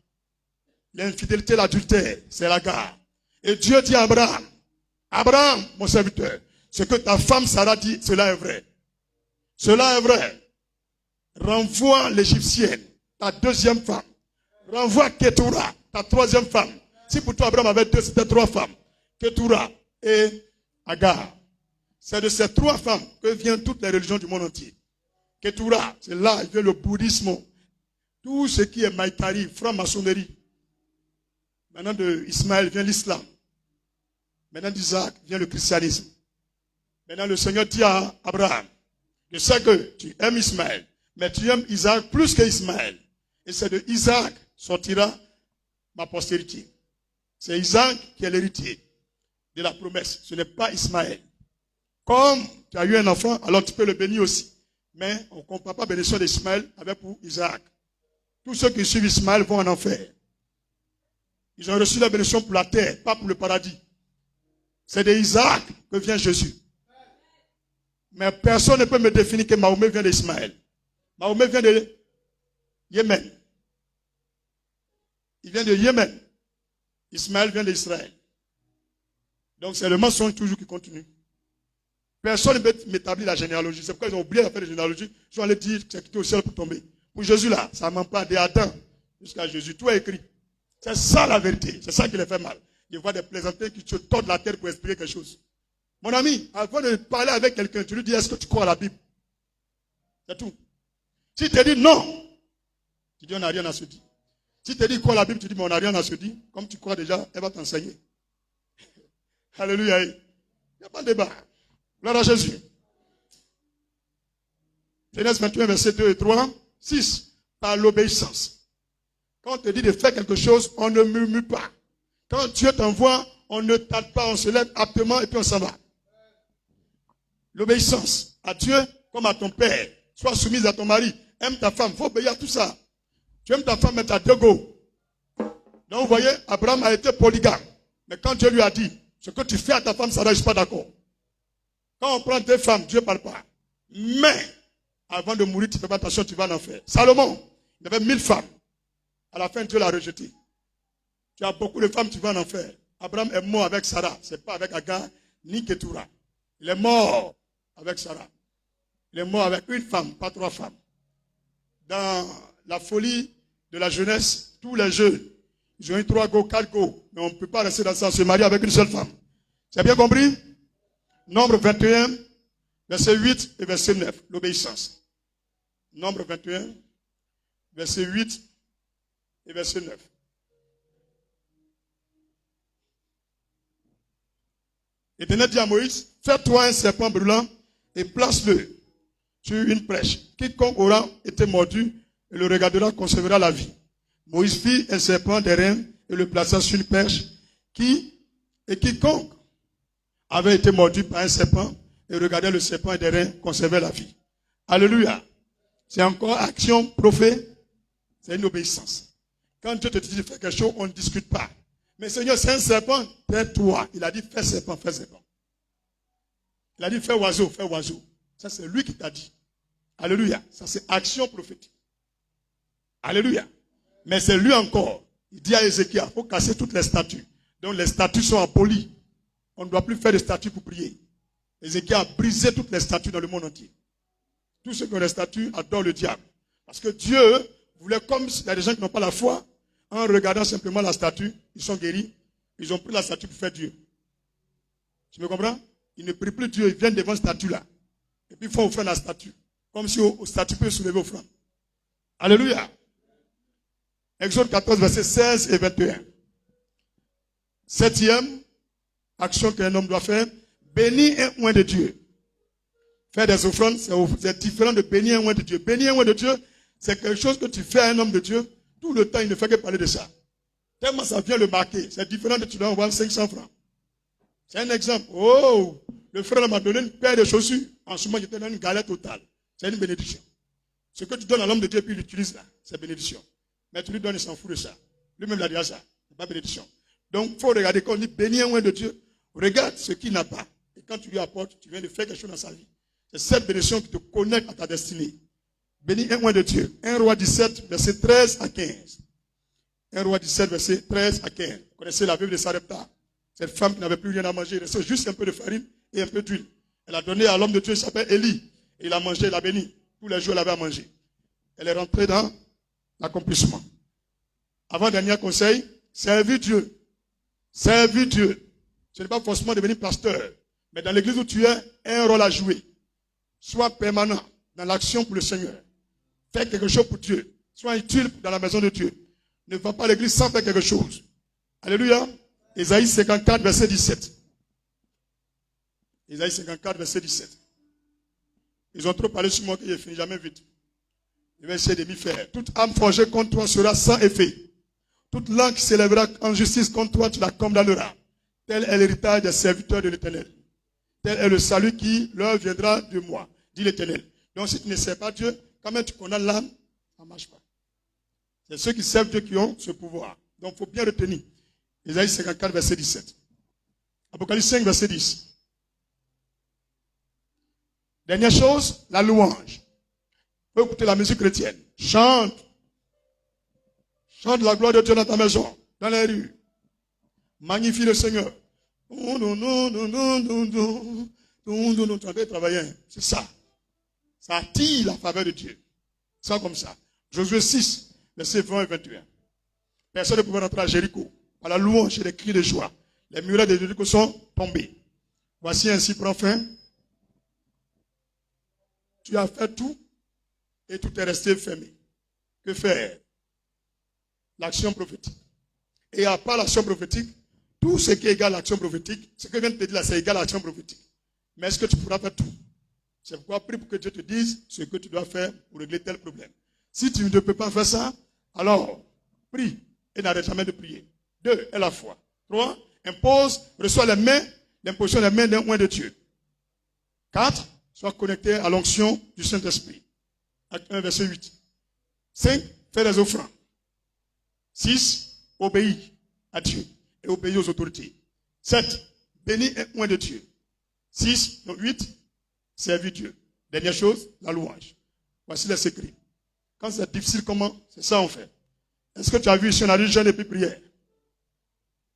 L'infidélité, l'adultère, c'est Agar. Et Dieu dit à Abraham, Abraham, mon serviteur, Ce que ta femme Sarah dit, cela est vrai. Cela est vrai. Renvoie l'Égyptienne, ta deuxième femme. Renvoie Ketura, ta troisième femme. Si pour toi Abraham avait c'était 3 femmes, Ketura et Agar. C'est de ces 3 femmes que viennent toutes les religions du monde entier. Ketura, c'est là il vient le bouddhisme. Tout ce qui est maïkari, franc-maçonnerie. Maintenant de Ismaël vient l'islam. Maintenant d'Isaac vient le christianisme. Maintenant le Seigneur dit à Abraham, je sais que tu aimes Ismaël, mais tu aimes Isaac plus que Ismaël. Et c'est de Isaac sortira ma postérité. C'est Isaac qui est l'héritier de la promesse. Ce n'est pas Ismaël. Comme tu as eu un enfant, alors tu peux le bénir aussi. Mais on ne compare pas la bénédiction d'Ismaël avec pour Isaac. Tous ceux qui suivent Ismaël vont en enfer. Ils ont reçu la bénédiction pour la terre, pas pour le paradis. C'est de Isaac que vient Jésus. Mais personne ne peut me définir que Mahomet vient d'Ismaël. Mahomet vient de Yémen. Il vient de Yémen. Ismaël vient d'Israël. Donc c'est le mensonge toujours qui continue. Personne ne peut m'établir la généalogie. C'est pourquoi ils ont oublié de faire la généalogie. Ils sont allés dire que c'est quitté au ciel pour tomber. Pour Jésus là, ça ne ment pas de Adam jusqu'à Jésus. Tout est écrit. C'est ça la vérité. C'est ça qui les fait mal. Ils voient des plaisanteries qui te tordent la terre pour expliquer quelque chose. Mon ami, avant de parler avec quelqu'un, tu lui dis, est-ce que tu crois à la Bible? C'est tout. Si tu te dis non, tu dis on n'a rien à se dire. Si tu te dis crois à la Bible, tu dis mais on n'a rien à se dire. Comme tu crois déjà, elle va t'enseigner. Alléluia. Il n'y a pas de débat. Gloire à Jésus. Genèse 21, versets 2 et 3. 6. Par l'obéissance. Quand on te dit de faire quelque chose, on ne murmure pas. Quand Dieu t'envoie, on ne tarde pas, on se lève aptement et puis on s'en va. L'obéissance à Dieu comme à ton père. Sois soumise à ton mari. Aime ta femme. Il faut obéir à tout ça. Tu aimes ta femme, mais tu as 2 go. Donc vous voyez, Abraham a été polygame. Mais quand Dieu lui a dit, ce que tu fais à ta femme, ça ne je suis pas d'accord. Quand on prend 2 femmes, Dieu ne parle pas. Mais, avant de mourir, tu ne fais pas attention, tu vas en enfer. Salomon, il avait 1000 femmes. À la fin, Dieu l'a rejeté. Tu as beaucoup de femmes, tu vas en enfer. Abraham est mort avec Sarah. Ce n'est pas avec Agar ni Ketura. Il est mort avec Sarah. Il est mort avec 1 femme, pas 3 femmes. Dans la folie de la jeunesse, tous les jeunes, ils ont eu 3 go, 4 go. Mais on ne peut pas rester dans ça, se marier avec une seule femme. Tu as bien compris? Nombre 21, verset 8 et verset 9. L'obéissance. Nombre 21, verset 8 et verset 9. L'Éternel dit à Moïse, fais-toi un serpent brûlant et place-le sur une prêche. Quiconque aura été mordu et le regardera conservera la vie. Moïse fit un serpent d'airain et le plaça sur une perche et quiconque avait été mordu par un serpent et regardait le serpent d'airain conservait la vie. Alléluia. C'est encore action prophète. C'est une obéissance. Quand Dieu te dit de faire quelque chose, on ne discute pas. Mais Seigneur, c'est un serpent, tais-toi. Il a dit fais serpent, fais serpent. Il a dit fais oiseau, fais oiseau. Ça c'est lui qui t'a dit. Alléluia. Ça c'est action prophétique. Alléluia. Mais c'est lui encore. Il dit à Ézéchiel, il faut casser toutes les statues. Donc les statues sont abolies. On ne doit plus faire de statues pour prier. Ézéchiel a brisé toutes les statues dans le monde entier. Tous ceux qui ont des statues adorent le diable. Parce que Dieu voulait, comme il y a des gens qui n'ont pas la foi, en regardant simplement la statue, ils sont guéris. Ils ont pris la statue pour faire Dieu. Tu me comprends? Ils ne prient plus Dieu, ils viennent devant cette statue-là. Et puis ils font offrande à la statue. Comme si au statut peut soulever offrande. Alléluia. Exode 14, versets 16 et 21. 7e action qu'un homme doit faire, bénir un oint de Dieu. Faire des offrandes, c'est différent de bénir un oint de Dieu. Bénir un oint de Dieu, c'est quelque chose que tu fais à un homme de Dieu. Tout le temps, il ne fait que parler de ça. Tellement ça vient le marquer. C'est différent de tu dois avoir 500 francs. C'est un exemple. Oh, le frère m'a donné une paire de chaussures. En ce moment, je te donne une galette totale. C'est une bénédiction. Ce que tu donnes à l'homme de Dieu, puis il l'utilise là, c'est bénédiction. Mais tu lui donnes, il s'en fout de ça. Lui-même l'a dit à ça. C'est pas bénédiction. Donc, il faut regarder quand on dit bénir un oint de Dieu. Regarde ce qu'il n'a pas. Et quand tu lui apportes, tu viens de faire quelque chose dans sa vie. C'est cette bénédiction qui te connecte à ta destinée. Bénis un oint de Dieu. 1 Roi 17, verset 13 à 15. 1 Roi 17, verset 13 à 15. Vous connaissez la veuve de Sarepta. Cette femme qui n'avait plus rien à manger. Il restait juste un peu de farine et un peu d'huile. Elle a donné à l'homme de Dieu qui s'appelle Élie. Et il a mangé, il a béni. Tous les jours, elle avait à manger. Elle est rentrée dans l'accomplissement. Avant-dernier conseil, servir Dieu. Servir Dieu. Ce n'est pas forcément devenir pasteur. Mais dans l'église où tu es, un rôle à jouer. Sois permanent dans l'action pour le Seigneur. Fais quelque chose pour Dieu. Sois utile dans la maison de Dieu. Ne va pas à l'église sans faire quelque chose. Alléluia. Ésaïe 54, verset 17. Ésaïe 54, verset 17. Ils ont trop parlé sur moi que je finis jamais vite. Je vais essayer de m'y faire. Toute âme forgée contre toi sera sans effet. Toute langue qui s'élèvera en justice contre toi, tu la condamneras. Tel est l'héritage des serviteurs de l'Éternel. Tel est le salut qui leur viendra de moi, dit l'Éternel. Donc si tu ne sers pas Dieu, quand même tu condamnes l'âme, ça ne marche pas. C'est ceux qui servent Dieu qui ont ce pouvoir. Donc il faut bien retenir. Ésaïe 54, verset 17. Apocalypse 5, verset 10. Dernière chose, la louange. Faut écouter la musique chrétienne. Chante. Chante la gloire de Dieu dans ta maison, dans les rues. Magnifie le Seigneur. Tu vas travailler. C'est ça. Ça attire la faveur de Dieu. C'est comme ça. Josué 6, verset 20 et 21. Personne ne pouvait rentrer à Jéricho. À la louange et les cris de joie. Les murailles de Jéricho sont tombées. Voici ainsi prend fin. Tu as fait tout et tout est resté fermé. Que faire? L'action prophétique. Et à part l'action prophétique, tout ce qui est égal à l'action prophétique, ce que je viens de te dire là, c'est égal à l'action prophétique. Mais est-ce que tu pourras faire tout? C'est pourquoi prie pour que Dieu te dise ce que tu dois faire pour régler tel problème. Si tu ne peux pas faire ça, alors prie et n'arrête jamais de prier. 2, est la foi. 3, impose, reçois l'imposition des mains d'un oint de Dieu. 4, sois connecté à l'onction du Saint-Esprit. Acte 1, verset 8. 5, fais des offrandes. 6, obéis à Dieu et obéis aux autorités. 7, bénis un oint de Dieu. 6, donc 8, servir Dieu. Dernière chose, la louange. Voici les secrets. Quand c'est difficile, comment? C'est ça on fait. Est-ce que tu as vu ici, on a dit jeûne et puis prière?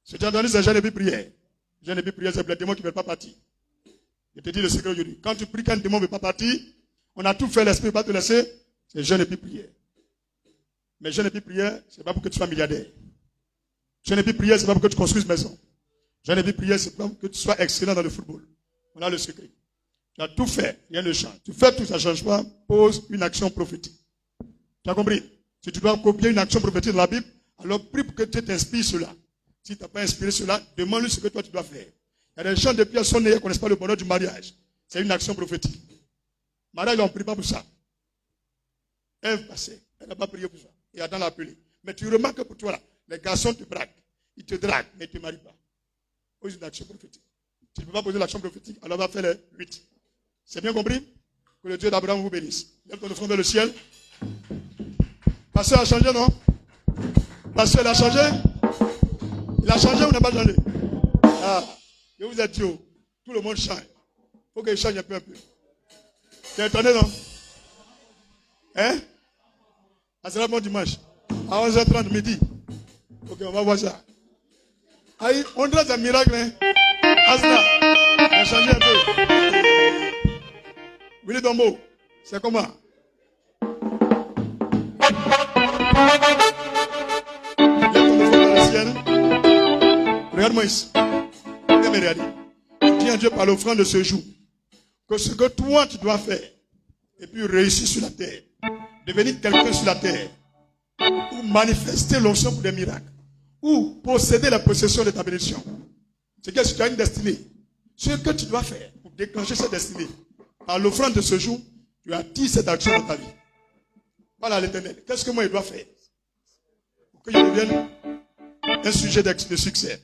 Ce que tu as entendu, c'est jeûne et puis prière. Jeûne et puis prière, c'est pour les démons qui ne veulent pas partir. Je te dis le secret aujourd'hui. Quand tu pries, quand un démon ne veut pas partir, on a tout fait, l'esprit ne va pas te laisser, c'est jeûne et puis prière. Mais jeûne et puis prière, ce n'est pas pour que tu sois milliardaire. Jeûne et puis prière, ce n'est pas pour que tu construises une maison. Jeûne et puis prière, ce n'est pas pour que tu sois excellent dans le football. On a le secret. Tu as tout fait, rien ne change. Tu fais tout, ça ne change pas, pose une action prophétique. Tu as compris? Si tu dois copier une action prophétique dans la Bible, alors prie pour que Dieu t'inspire cela. Si tu n'as pas inspiré cela, demande-lui ce que toi tu dois faire. Il y a des gens depuis à son nez qui ne connaissent pas le bonheur du mariage. C'est une action prophétique. Mariage, on ne prie pas pour ça. Ève passait, elle n'a pas prié pour ça. Et Adam l'a appelé. Mais tu remarques que pour toi, là, les garçons te braquent. Ils te draguent, mais ils ne te marient pas. Pose une action prophétique. Si tu ne peux pas poser l'action prophétique, alors va faire les 8. C'est bien compris? Que le Dieu d'Abraham vous bénisse. Lève ton front vers le ciel. Pasteur a changé, non? Pasteur, il a changé? Il a changé ou n'a pas changé? Ah, je vous ai dit, tout le monde change. Il faut qu'il change un peu. Tu entendez, non? Hein? Ah, c'est là bon dimanche. À 11h30 midi. Ok, on va voir ça. Aïe, on dirait un miracle, hein? Asna, il a changé un peu. Willy Dombo, c'est comment? Regarde-moi ici. Viens me regarder. Dis à Dieu par l'offrande de ce jour que ce que toi tu dois faire et puis réussir sur la terre, devenir quelqu'un sur la terre, ou manifester l'onction pour des miracles, ou posséder la possession de ta bénédiction. C'est que si tu as une destinée, ce que tu dois faire pour déclencher cette destinée, par l'offrande de ce jour, tu attires cette action dans ta vie. Parle à l'Éternel. Qu'est-ce que moi je dois faire pour que je devienne un sujet de succès,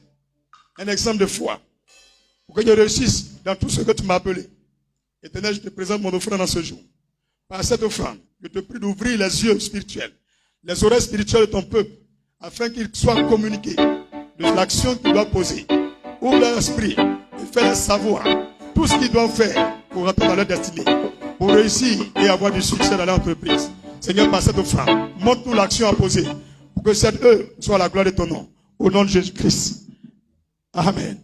un exemple de foi, pour que je réussisse dans tout ce que tu m'as appelé. Éternel, je te présente mon offrande dans ce jour. Par cette offrande, je te prie d'ouvrir les yeux spirituels, les oreilles spirituelles de ton peuple, afin qu'ils soient communiqués de l'action qu'ils doivent poser. Ouvre leur esprit et fais-les savoir tout ce qu'ils doivent faire pour rentrer dans leur destinée, pour réussir et avoir du succès dans leur entreprise. Seigneur, par cette offrande, montre-nous l'action à poser pour que cette œuvre soit la gloire de ton nom. Au nom de Jésus-Christ. Amen.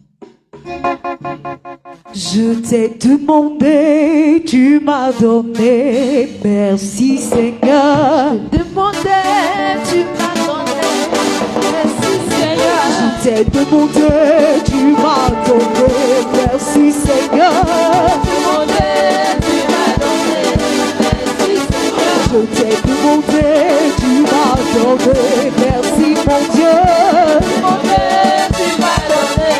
Je t'ai demandé, tu m'as donné, merci Seigneur. Demandé, tu m'as donné, merci Seigneur. Je t'ai demandé, tu m'as donné, merci Seigneur. Demandé, tu m'as donné, merci Seigneur. Je t'ai demandé, tu m'as donné, merci mon Dieu. Demandé, tu m'as donné,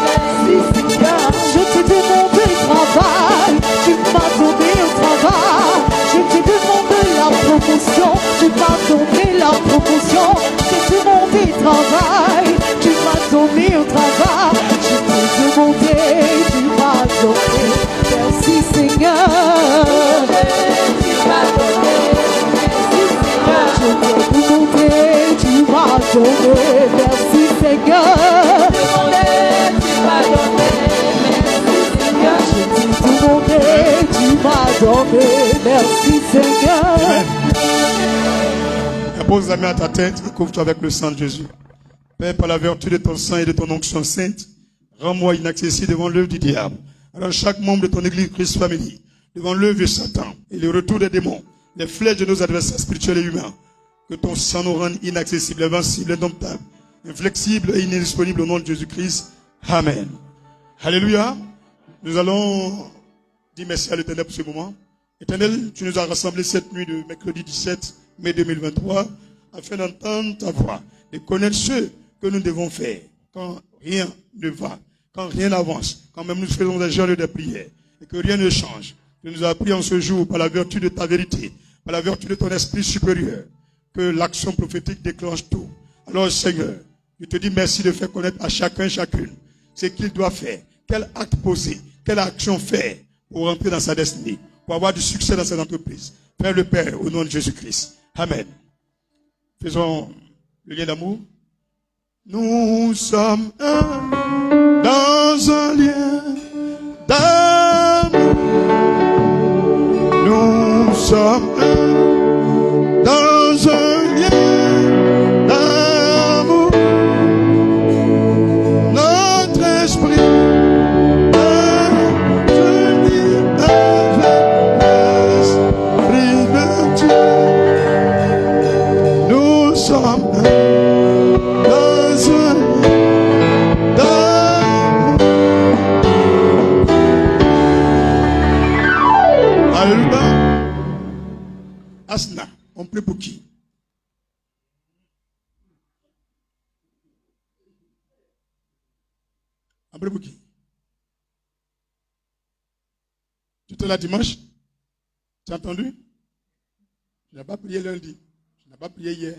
merci Seigneur. Je t'ai demandé le travail, tu m'as donné le travail. Je t'ai demandé la promotion, tu m'as donné la promotion. Je t'ai demandé le travail, tu m'as donné le travail. Je t'ai demandé, tu m'as donné, merci Seigneur. Tu m'as donné, merci Seigneur. Je t'ai demandé, tu m'as donné, merci Seigneur. Tu m'as donné, je t'ai demandé, tu m'as donné, merci Seigneur. Amen. Impose la main à ta tête et couvre-toi avec le sang de Jésus. Père, par la vertu de ton sang et de ton onction sainte, rends-moi inaccessible devant l'œuvre du diable. Alors chaque membre de ton église Christ Family, devant l'œuvre de Satan et le retour des démons, les flèches de nos adversaires spirituels et humains, que ton sang nous rende inaccessibles, invincibles, indomptables, inflexibles et indisponibles au nom de Jésus-Christ. Amen. Alléluia. Nous allons dire merci à l'Éternel pour ce moment. Éternel, tu nous as rassemblés cette nuit de mercredi 17 mai 2023 afin d'entendre ta voix, de connaître ce que nous devons faire quand rien ne va, quand rien n'avance, quand même nous faisons des jeûnes et des prières et que rien ne change. Tu nous as appris en ce jour par la vertu de ta vérité, par la vertu de ton esprit supérieur, que l'action prophétique déclenche tout. Alors Seigneur, je te dis merci de faire connaître à chacun, chacune ce qu'il doit faire, quel acte poser, quelle action faire pour rentrer dans sa destinée, pour avoir du succès dans ses entreprises. Père le Père, au nom de Jésus-Christ. Amen. Faisons le lien d'amour. Nous sommes un dans un lien d'amour. Nous sommes un dans un lien d'amour. Notre esprit Asna, on prie pour qui? On prie pour qui? Tu étais là dimanche? Tu as entendu? Tu n'as pas prié lundi. Tu n'as pas prié hier.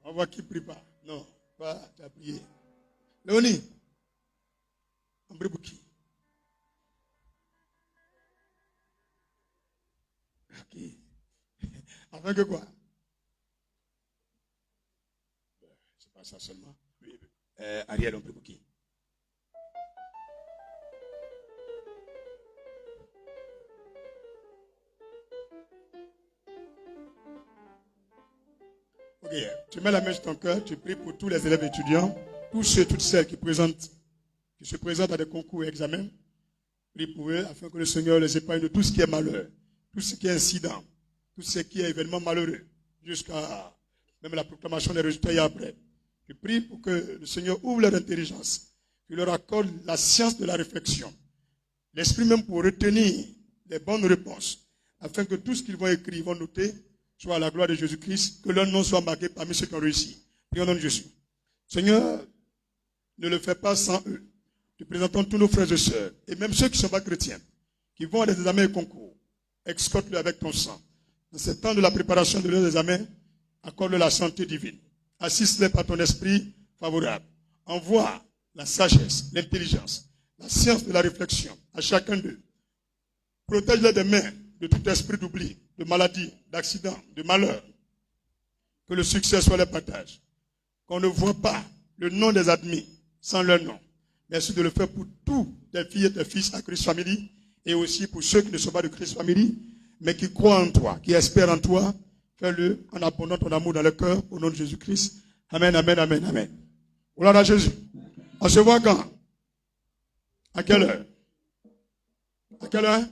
On va voir qui ne prie pas. Non, pas, tu as prié. Léonie, on prie pour qui? Ok. Afin que quoi? C'est pas ça seulement. Ariel, on prie pour qui? Ok, tu mets la main sur ton cœur, tu pries pour tous les élèves étudiants, tous ceux, toutes celles qui se présentent à des concours et examens. Prie pour eux afin que le Seigneur les épargne de tout ce qui est malheur, tout ce qui est incident, tout ce qui est événement malheureux, jusqu'à même la proclamation des résultats et après. Je prie pour que le Seigneur ouvre leur intelligence, qu'il leur accorde la science de la réflexion, l'esprit même pour retenir les bonnes réponses, afin que tout ce qu'ils vont écrire, vont noter, soit à la gloire de Jésus-Christ, que leur nom soit marqué parmi ceux qui ont réussi. Prions au nom de Jésus. Seigneur, ne le fais pas sans eux. Nous présentons tous nos frères et sœurs, et même ceux qui ne sont pas chrétiens, qui vont à des examens et concours. Escorte-le avec ton sang. Dans ce temps de la préparation de leurs examens, accorde-le la santé divine. Assiste-les par ton esprit favorable. Envoie la sagesse, l'intelligence, la science de la réflexion à chacun d'eux. Protège-les des mains de tout esprit d'oubli, de maladie, d'accident, de malheur. Que le succès soit leur partage. Qu'on ne voit pas le nom des admis sans leur nom. Merci de le faire pour tous tes filles et tes fils à Christ Family et aussi pour ceux qui ne sont pas de Christ Family, mais qui croient en toi, qui espèrent en toi. Fais-le en abondant ton amour dans le cœur au nom de Jésus-Christ. Amen, amen, amen, amen. Gloire à Jésus. On se voit quand? À quelle heure? À quelle heure?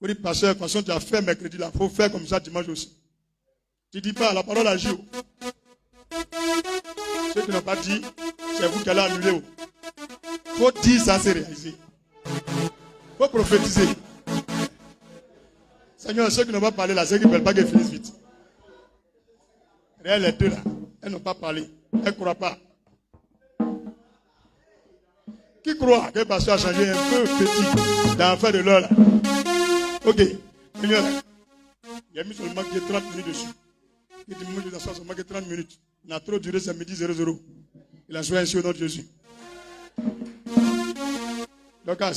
Vous dites, pasteur, de toute façon, tu as fait mercredi là. Il faut faire comme ça dimanche aussi. Tu ne dis pas, la parole agit. Ceux qui n'ont pas dit, c'est vous qui allez annuler. Il faut dire ça, c'est réalisé. Il faut prophétiser. Seigneur, ceux qui n'ont pas parlé là, ceux qui ne veulent pas qu'ils finissent vite. Réel, les deux là, elles n'ont pas parlé. Elles ne croient pas. Qui croit que le pasteur a changé un peu petit dans l'affaire de l'heure là? Ok. Seigneur, il a mis seulement 30 minutes dessus. Il dit, moi je t'assois seulement 30 minutes. Il a trop duré, c'est midi 00. Il a joué ainsi au nom de Jésus. Donc, il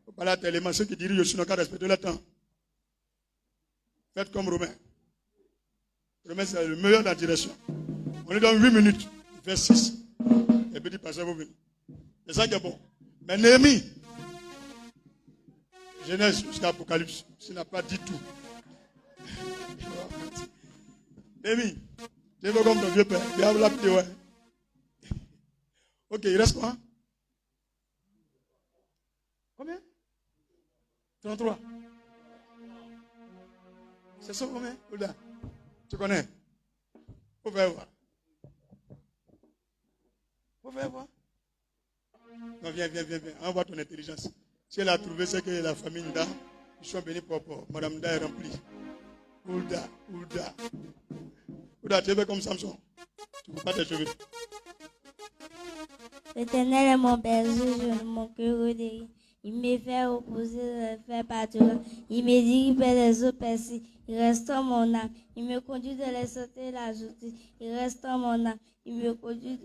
faut parler à tes éléments. Ceux qui dirigent aussi n'ont qu'à respecter le temps. Faites comme Romain. Romain, c'est le meilleur dans la direction. On lui donne 8 minutes. Il fait 6. Et puis il dit, pasteur, vous venez. C'est ça qui est bon. Mais Néhémie, Genèse jusqu'à Apocalypse, il n'a pas dit tout. Néhémie, tu veux comme ton vieux père. Viens vous l'appeler, ouais. Ok, il reste quoi? Combien? 33. C'est ça combien? Oula. Tu connais? Faut faire voir. Faut faire voir. Non, viens. Envoie ton intelligence. Si elle a trouvé ce que la famille Nda, ils sont bénis pour Madame Nda est remplie. Oulda. Oulda, tu es comme Samson. Tu ne peux pas tes cheveux. L'Éternel est mon berger, je ne manquerai de rien. Il me fait reposer dans les fers pâturages. Il me dirige vers les eaux percées. Il restaure mon âme. Il me conduit dans les sentiers de la justice. Il restaure mon âme. Il me conduit.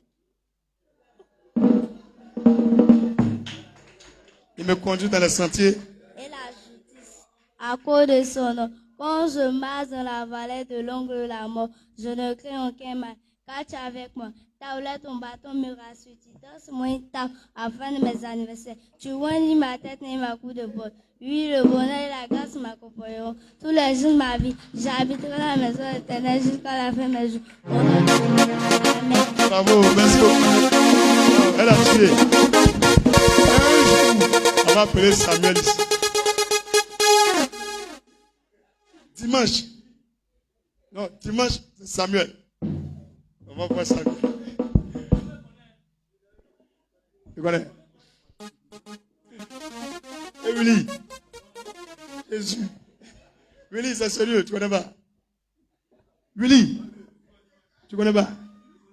Il me conduit dans les sentiers. Et la justice. À cause de son nom. Quand je marche dans la vallée de l'ombre de la mort, je ne crains aucun mal. Car tu es avec moi. Ta houlette, ton bâton me rassure. Tu danses moi une table avant de mes anniversaires. Tu vois ni ma tête ni ma coupe de botte. Oui, le bonheur et la grâce m'accompagneront. Tous les jours de ma vie, j'habiterai dans la maison de l'Éternel jusqu'à la fin de mes jours. Amen. Bravo, merci beaucoup. Elle a tué. On va appeler Samuel ici. Dimanche. Non, dimanche, c'est Samuel. On va voir Samuel. Tu connais? Et Willy. Jésus. Willy, c'est sérieux, tu connais pas? Willy. Tu connais pas?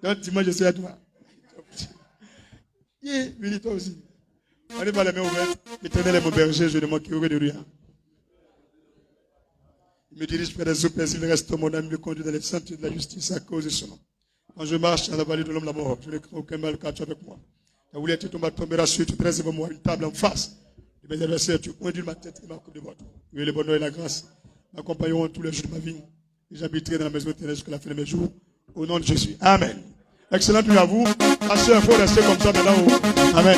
Donc dimanche, je suis à toi. Willy, toi aussi. On n'est pas les mains ouvertes. L'Éternel est mon berger, je ne manquerai de rien. Il me dirige vers les eaux percées, il reste mon âme, il me conduit dans les sentiers de la justice à cause de son nom. Quand je marche dans la vallée de l'homme de la mort, je ne crains aucun mal car tu es avec moi. Ta houlette et ton bâton me rassurent, tu dresses devant moi une table en face. De mes adversaires, tu conduis ma tête et ma coupe de boîte. Oui, le bonheur et la grâce m'accompagneront tous les jours de ma vie. Et j'habiterai dans la maison éternelle jusqu'à la fin de mes jours. Au nom de Jésus. Amen. Excellente nuit à vous. Pasteur, il faut rester comme ça maintenant. Amen.